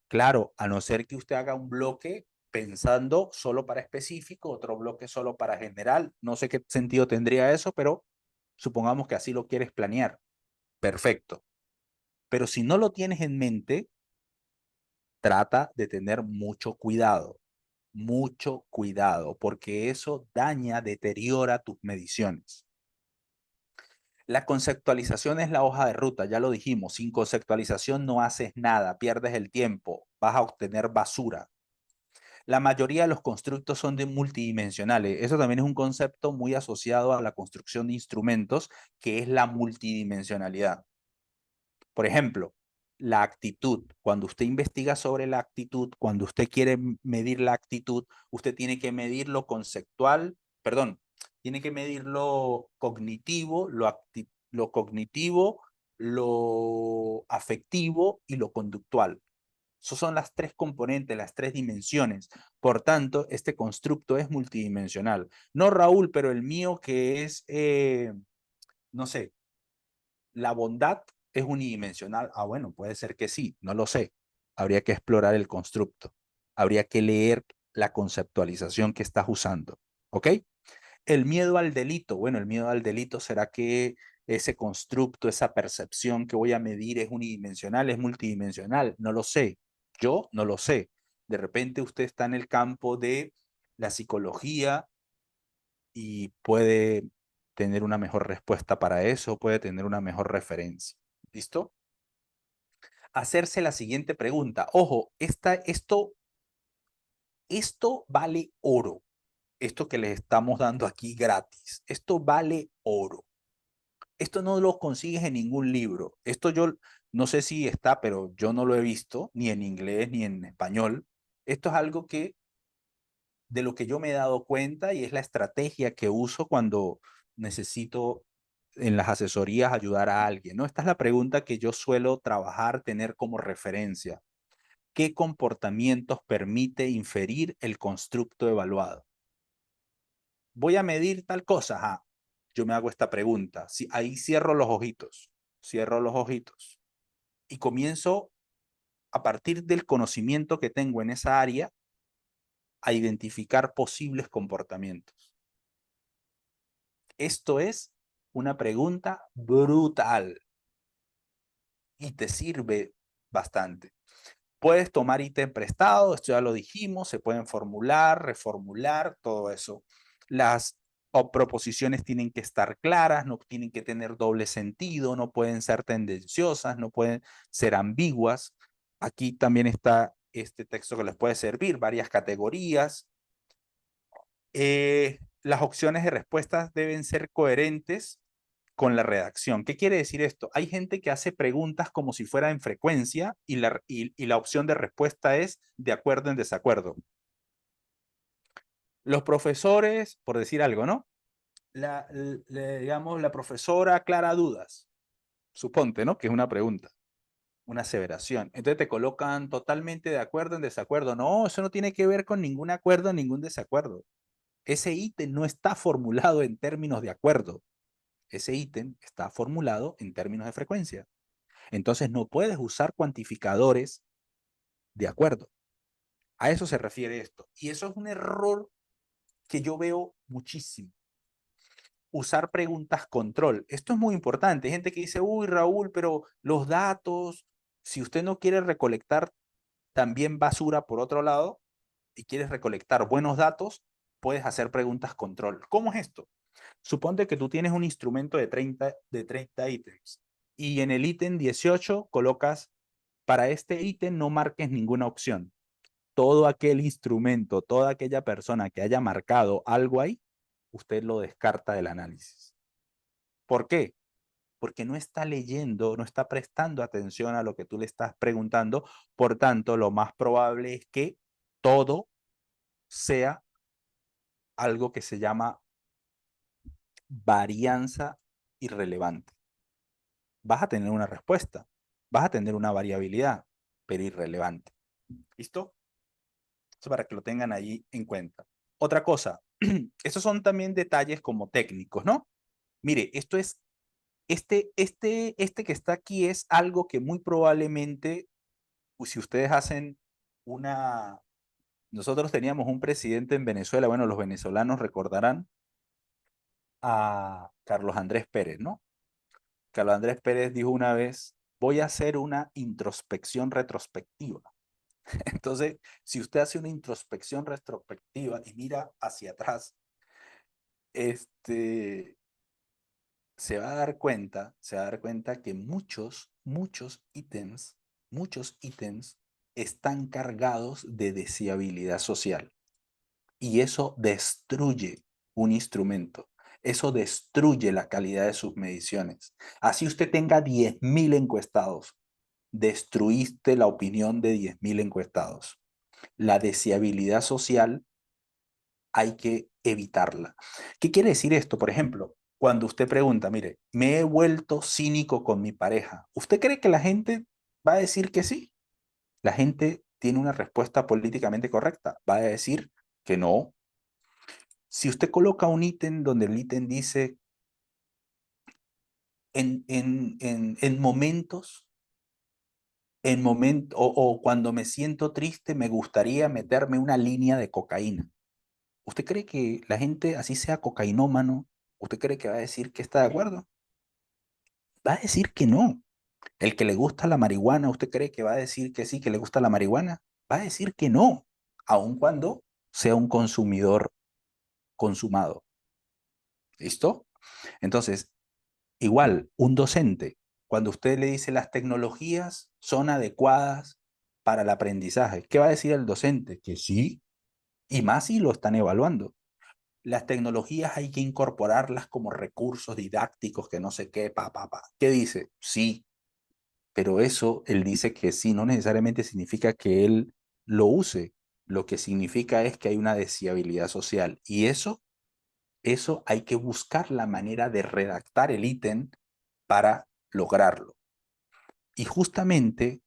Claro, a no ser que usted haga un bloque pensando solo para específico, otro bloque solo para general. No sé qué sentido tendría eso, pero supongamos que así lo quieres planear. Perfecto. Pero si no lo tienes en mente, trata de tener mucho cuidado, porque eso daña, deteriora tus mediciones. La conceptualización es la hoja de ruta, ya lo dijimos, sin conceptualización no haces nada, pierdes el tiempo, vas a obtener basura. La mayoría de los constructos son de multidimensionales. Eso también es un concepto muy asociado a la construcción de instrumentos, que es la multidimensionalidad. Por ejemplo, la actitud. Cuando usted investiga sobre la actitud, cuando usted quiere medir la actitud, usted tiene que medir lo conceptual, perdón, tiene que medir lo cognitivo, lo cognitivo, lo afectivo y lo conductual. Esas son las tres componentes, las tres dimensiones. Por tanto, este constructo es multidimensional. No, Raúl, pero el mío que es, no sé, la bondad es unidimensional. Ah, bueno, puede ser que sí, no lo sé. Habría que explorar el constructo. Habría que leer la conceptualización que estás usando. ¿Ok? El miedo al delito. Bueno, el miedo al delito, ¿será que ese constructo, esa percepción que voy a medir es unidimensional, es multidimensional? No lo sé. Yo no lo sé. De repente usted está en el campo de la psicología y puede tener una mejor respuesta para eso, puede tener una mejor referencia. ¿Listo? Hacerse la siguiente pregunta. Ojo, esto vale oro. Esto que les estamos dando aquí gratis. Esto vale oro. Esto no lo consigues en ningún libro. Esto yo no sé si está, pero yo no lo he visto, ni en inglés ni en español. Esto es algo que de lo que yo me he dado cuenta y es la estrategia que uso cuando necesito en las asesorías ayudar a alguien, ¿no? Esta es la pregunta que yo suelo trabajar, tener como referencia. ¿Qué comportamientos permite inferir el constructo evaluado? Voy a medir tal cosa. Ajá. Yo me hago esta pregunta. Si ahí cierro los ojitos y comienzo a partir del conocimiento que tengo en esa área a identificar posibles comportamientos. Esto es una pregunta brutal y te sirve bastante. Puedes tomar ítem prestado, esto ya lo dijimos, se pueden formular, reformular, todo eso. Las proposiciones tienen que estar claras, no tienen que tener doble sentido, no pueden ser tendenciosas, no pueden ser ambiguas. Aquí también está este texto que les puede servir, varias categorías. Las opciones de respuestas deben ser coherentes con la redacción. ¿Qué quiere decir esto? Hay gente que hace preguntas como si fuera en frecuencia y la opción de respuesta es de acuerdo en desacuerdo. Los profesores, por decir algo, ¿no? Digamos, la profesora aclara dudas. Suponte, ¿no? Que es una pregunta, una aseveración. Entonces te colocan totalmente de acuerdo en desacuerdo. No, eso no tiene que ver con ningún acuerdo, ningún desacuerdo. Ese ítem no está formulado en términos de acuerdo. Ese ítem está formulado en términos de frecuencia. Entonces no puedes usar cuantificadores de acuerdo. A eso se refiere esto. Y eso es un error que yo veo muchísimo. Usar preguntas control. Esto es muy importante. Hay gente que dice, uy, Raúl, pero los datos, si usted no quiere recolectar también basura por otro lado y quieres recolectar buenos datos, puedes hacer preguntas control. ¿Cómo es esto? Suponte que tú tienes un instrumento de 30 ítems y en el ítem 18 colocas, para este ítem no marques ninguna opción. Todo aquel instrumento, toda aquella persona que haya marcado algo ahí, usted lo descarta del análisis. ¿Por qué? Porque no está leyendo, no está prestando atención a lo que tú le estás preguntando. Por tanto, lo más probable es que todo sea algo que se llama varianza irrelevante. Vas a tener una respuesta, vas a tener una variabilidad, pero irrelevante. ¿Listo? Eso para que lo tengan ahí en cuenta. Otra cosa, estos son también detalles como técnicos, ¿no? Mire, esto es, este que está aquí es algo que muy probablemente, pues, si ustedes hacen una, nosotros teníamos un presidente en Venezuela, bueno, los venezolanos recordarán a Carlos Andrés Pérez, ¿no? Carlos Andrés Pérez dijo una vez, voy a hacer una introspección retrospectiva. Entonces, si usted hace una introspección retrospectiva y mira hacia atrás, este, se va a dar cuenta que muchos ítems están cargados de deseabilidad social. Y eso destruye un instrumento. Eso destruye la calidad de sus mediciones. Así usted tenga 10.000 encuestados. destruiste la opinión de 10.000 encuestados. La deseabilidad social hay que evitarla. ¿Qué quiere decir esto? Por ejemplo, cuando usted pregunta, mire, me he vuelto cínico con mi pareja, ¿usted cree que la gente va a decir que sí? La gente tiene una respuesta políticamente correcta, va a decir que no. Si usted coloca un ítem donde el ítem dice en momentos, o cuando me siento triste, me gustaría meterme una línea de cocaína. ¿Usted cree que la gente, así sea cocainómano, usted cree que va a decir que está de acuerdo? Va a decir que no. El que le gusta la marihuana, ¿usted cree que va a decir que sí, que le gusta la marihuana? Va a decir que no, aun cuando sea un consumidor consumado. ¿Listo? Entonces, igual, un docente, cuando usted le dice las tecnologías son adecuadas para el aprendizaje, ¿qué va a decir el docente? Que sí, y más si lo están evaluando. Las tecnologías hay que incorporarlas como recursos didácticos, que no sé qué, ¿Qué dice? Sí, pero eso, él dice que sí, no necesariamente significa que él lo use. Lo que significa es que hay una deseabilidad social. Y eso hay que buscar la manera de redactar el ítem para lograrlo. Y justamente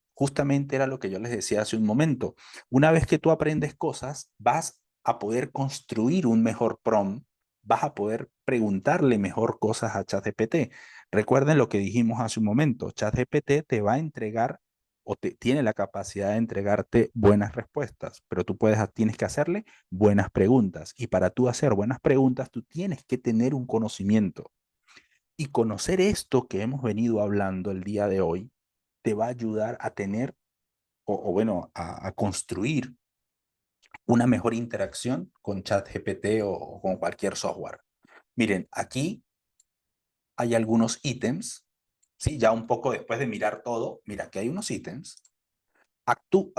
era lo que yo les decía hace un momento. Una vez que tú aprendes cosas, vas a poder construir un mejor prompt, vas a poder preguntarle mejor cosas a ChatGPT. Recuerden lo que dijimos hace un momento, ChatGPT te va a entregar tiene la capacidad de entregarte buenas respuestas, pero tienes que hacerle buenas preguntas. Y para tú hacer buenas preguntas, tú tienes que tener un conocimiento. Y conocer esto que hemos venido hablando el día de hoy te va a ayudar a tener, o bueno, a construir una mejor interacción con ChatGPT o con cualquier software. Miren, aquí hay algunos ítems, ¿sí? Ya un poco después de mirar todo, mira, que hay unos ítems,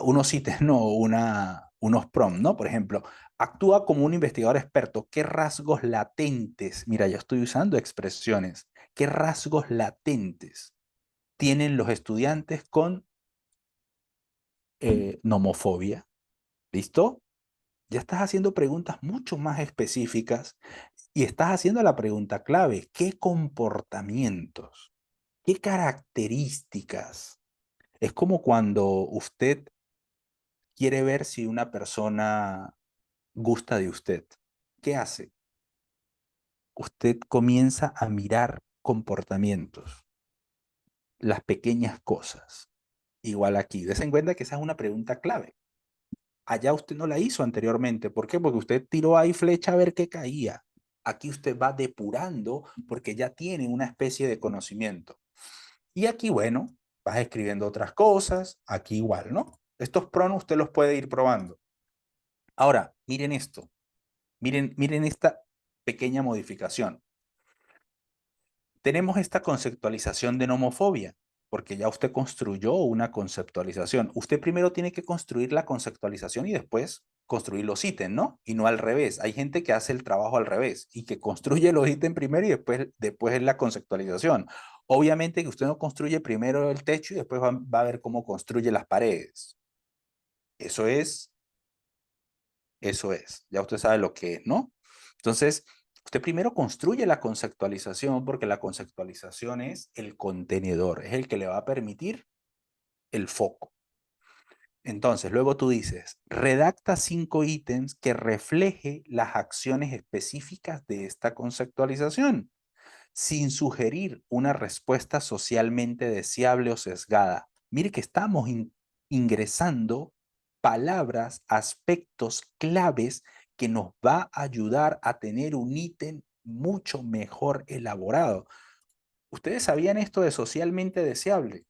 unos ítems, no, unos prompts, ¿no? Por ejemplo, actúa como un investigador experto. ¿Qué rasgos latentes? Mira, yo estoy usando expresiones. ¿Qué rasgos latentes tienen los estudiantes con nomofobia? ¿Listo? Ya estás haciendo preguntas mucho más específicas y estás haciendo la pregunta clave, ¿qué comportamientos, qué características? Es como cuando usted quiere ver si una persona gusta de usted. ¿Qué hace? Usted comienza a mirar comportamientos, las pequeñas cosas. Igual aquí, des en cuenta que esa es una pregunta clave. Allá usted no la hizo anteriormente. ¿Por qué? Porque usted tiró ahí flecha a ver qué caía. Aquí usted va depurando porque ya tiene una especie de conocimiento. Y aquí, bueno, vas escribiendo otras cosas. Aquí igual, ¿no? Estos pronos usted los puede ir probando. Ahora, miren esto. Miren esta pequeña modificación. Tenemos esta conceptualización de nomofobia, porque ya usted construyó una conceptualización. Usted primero tiene que construir la conceptualización y después construir los ítems, ¿no? Y no al revés. Hay gente que hace el trabajo al revés y que construye los ítems primero y después es la conceptualización. Obviamente que usted no construye primero el techo y después va a ver cómo construye las paredes. Eso es, eso es. Ya usted sabe lo que es, ¿no? Entonces, usted primero construye la conceptualización porque la conceptualización es el contenedor, es el que le va a permitir el foco. Entonces, luego tú dices, redacta 5 ítems que refleje las acciones específicas de esta conceptualización, sin sugerir una respuesta socialmente deseable o sesgada. Mire que estamos ingresando palabras, aspectos claves que nos va a ayudar a tener un ítem mucho mejor elaborado. ¿Ustedes sabían esto de socialmente deseable?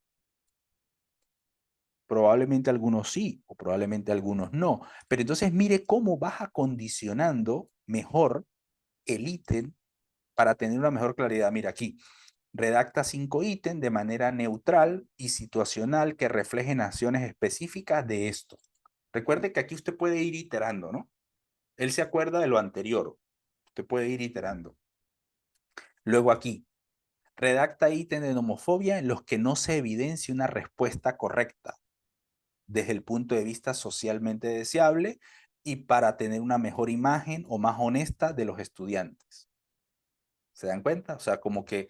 Probablemente algunos sí, o probablemente algunos no. Pero entonces mire cómo vas acondicionando mejor el ítem para tener una mejor claridad. Mira aquí, redacta 5 ítems de manera neutral y situacional que reflejen acciones específicas de esto. Recuerde que aquí usted puede ir iterando, ¿no? Él se acuerda de lo anterior. Usted puede ir iterando. Luego aquí, Redacta ítems de nomofobia en los que no se evidencie una respuesta correcta desde el punto de vista socialmente deseable y para tener una mejor imagen o más honesta de los estudiantes. ¿Se dan cuenta? O sea, como que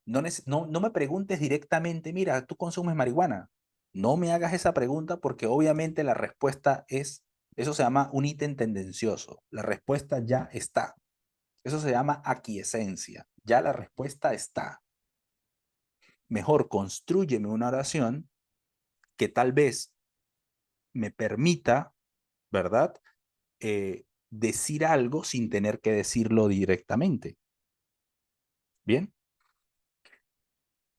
no me preguntes directamente, mira, ¿tú consumes marihuana? No me hagas esa pregunta porque obviamente la respuesta es, eso se llama un ítem tendencioso. La respuesta ya está. Eso se llama aquiescencia. Ya la respuesta está. Mejor constrúyeme una oración que tal vez me permita, ¿verdad? Decir algo sin tener que decirlo directamente. ¿Bien?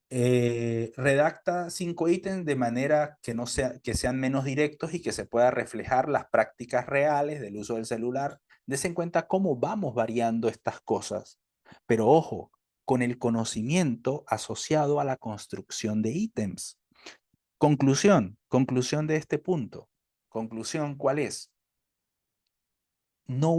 Redacta 5 ítems de manera que, que sean menos directos y que se pueda reflejar las prácticas reales del uso del celular. Des en cuenta cómo vamos variando estas cosas. Pero ojo, con el conocimiento asociado a la construcción de ítems. Conclusión de este punto. Conclusión, ¿cuál es? No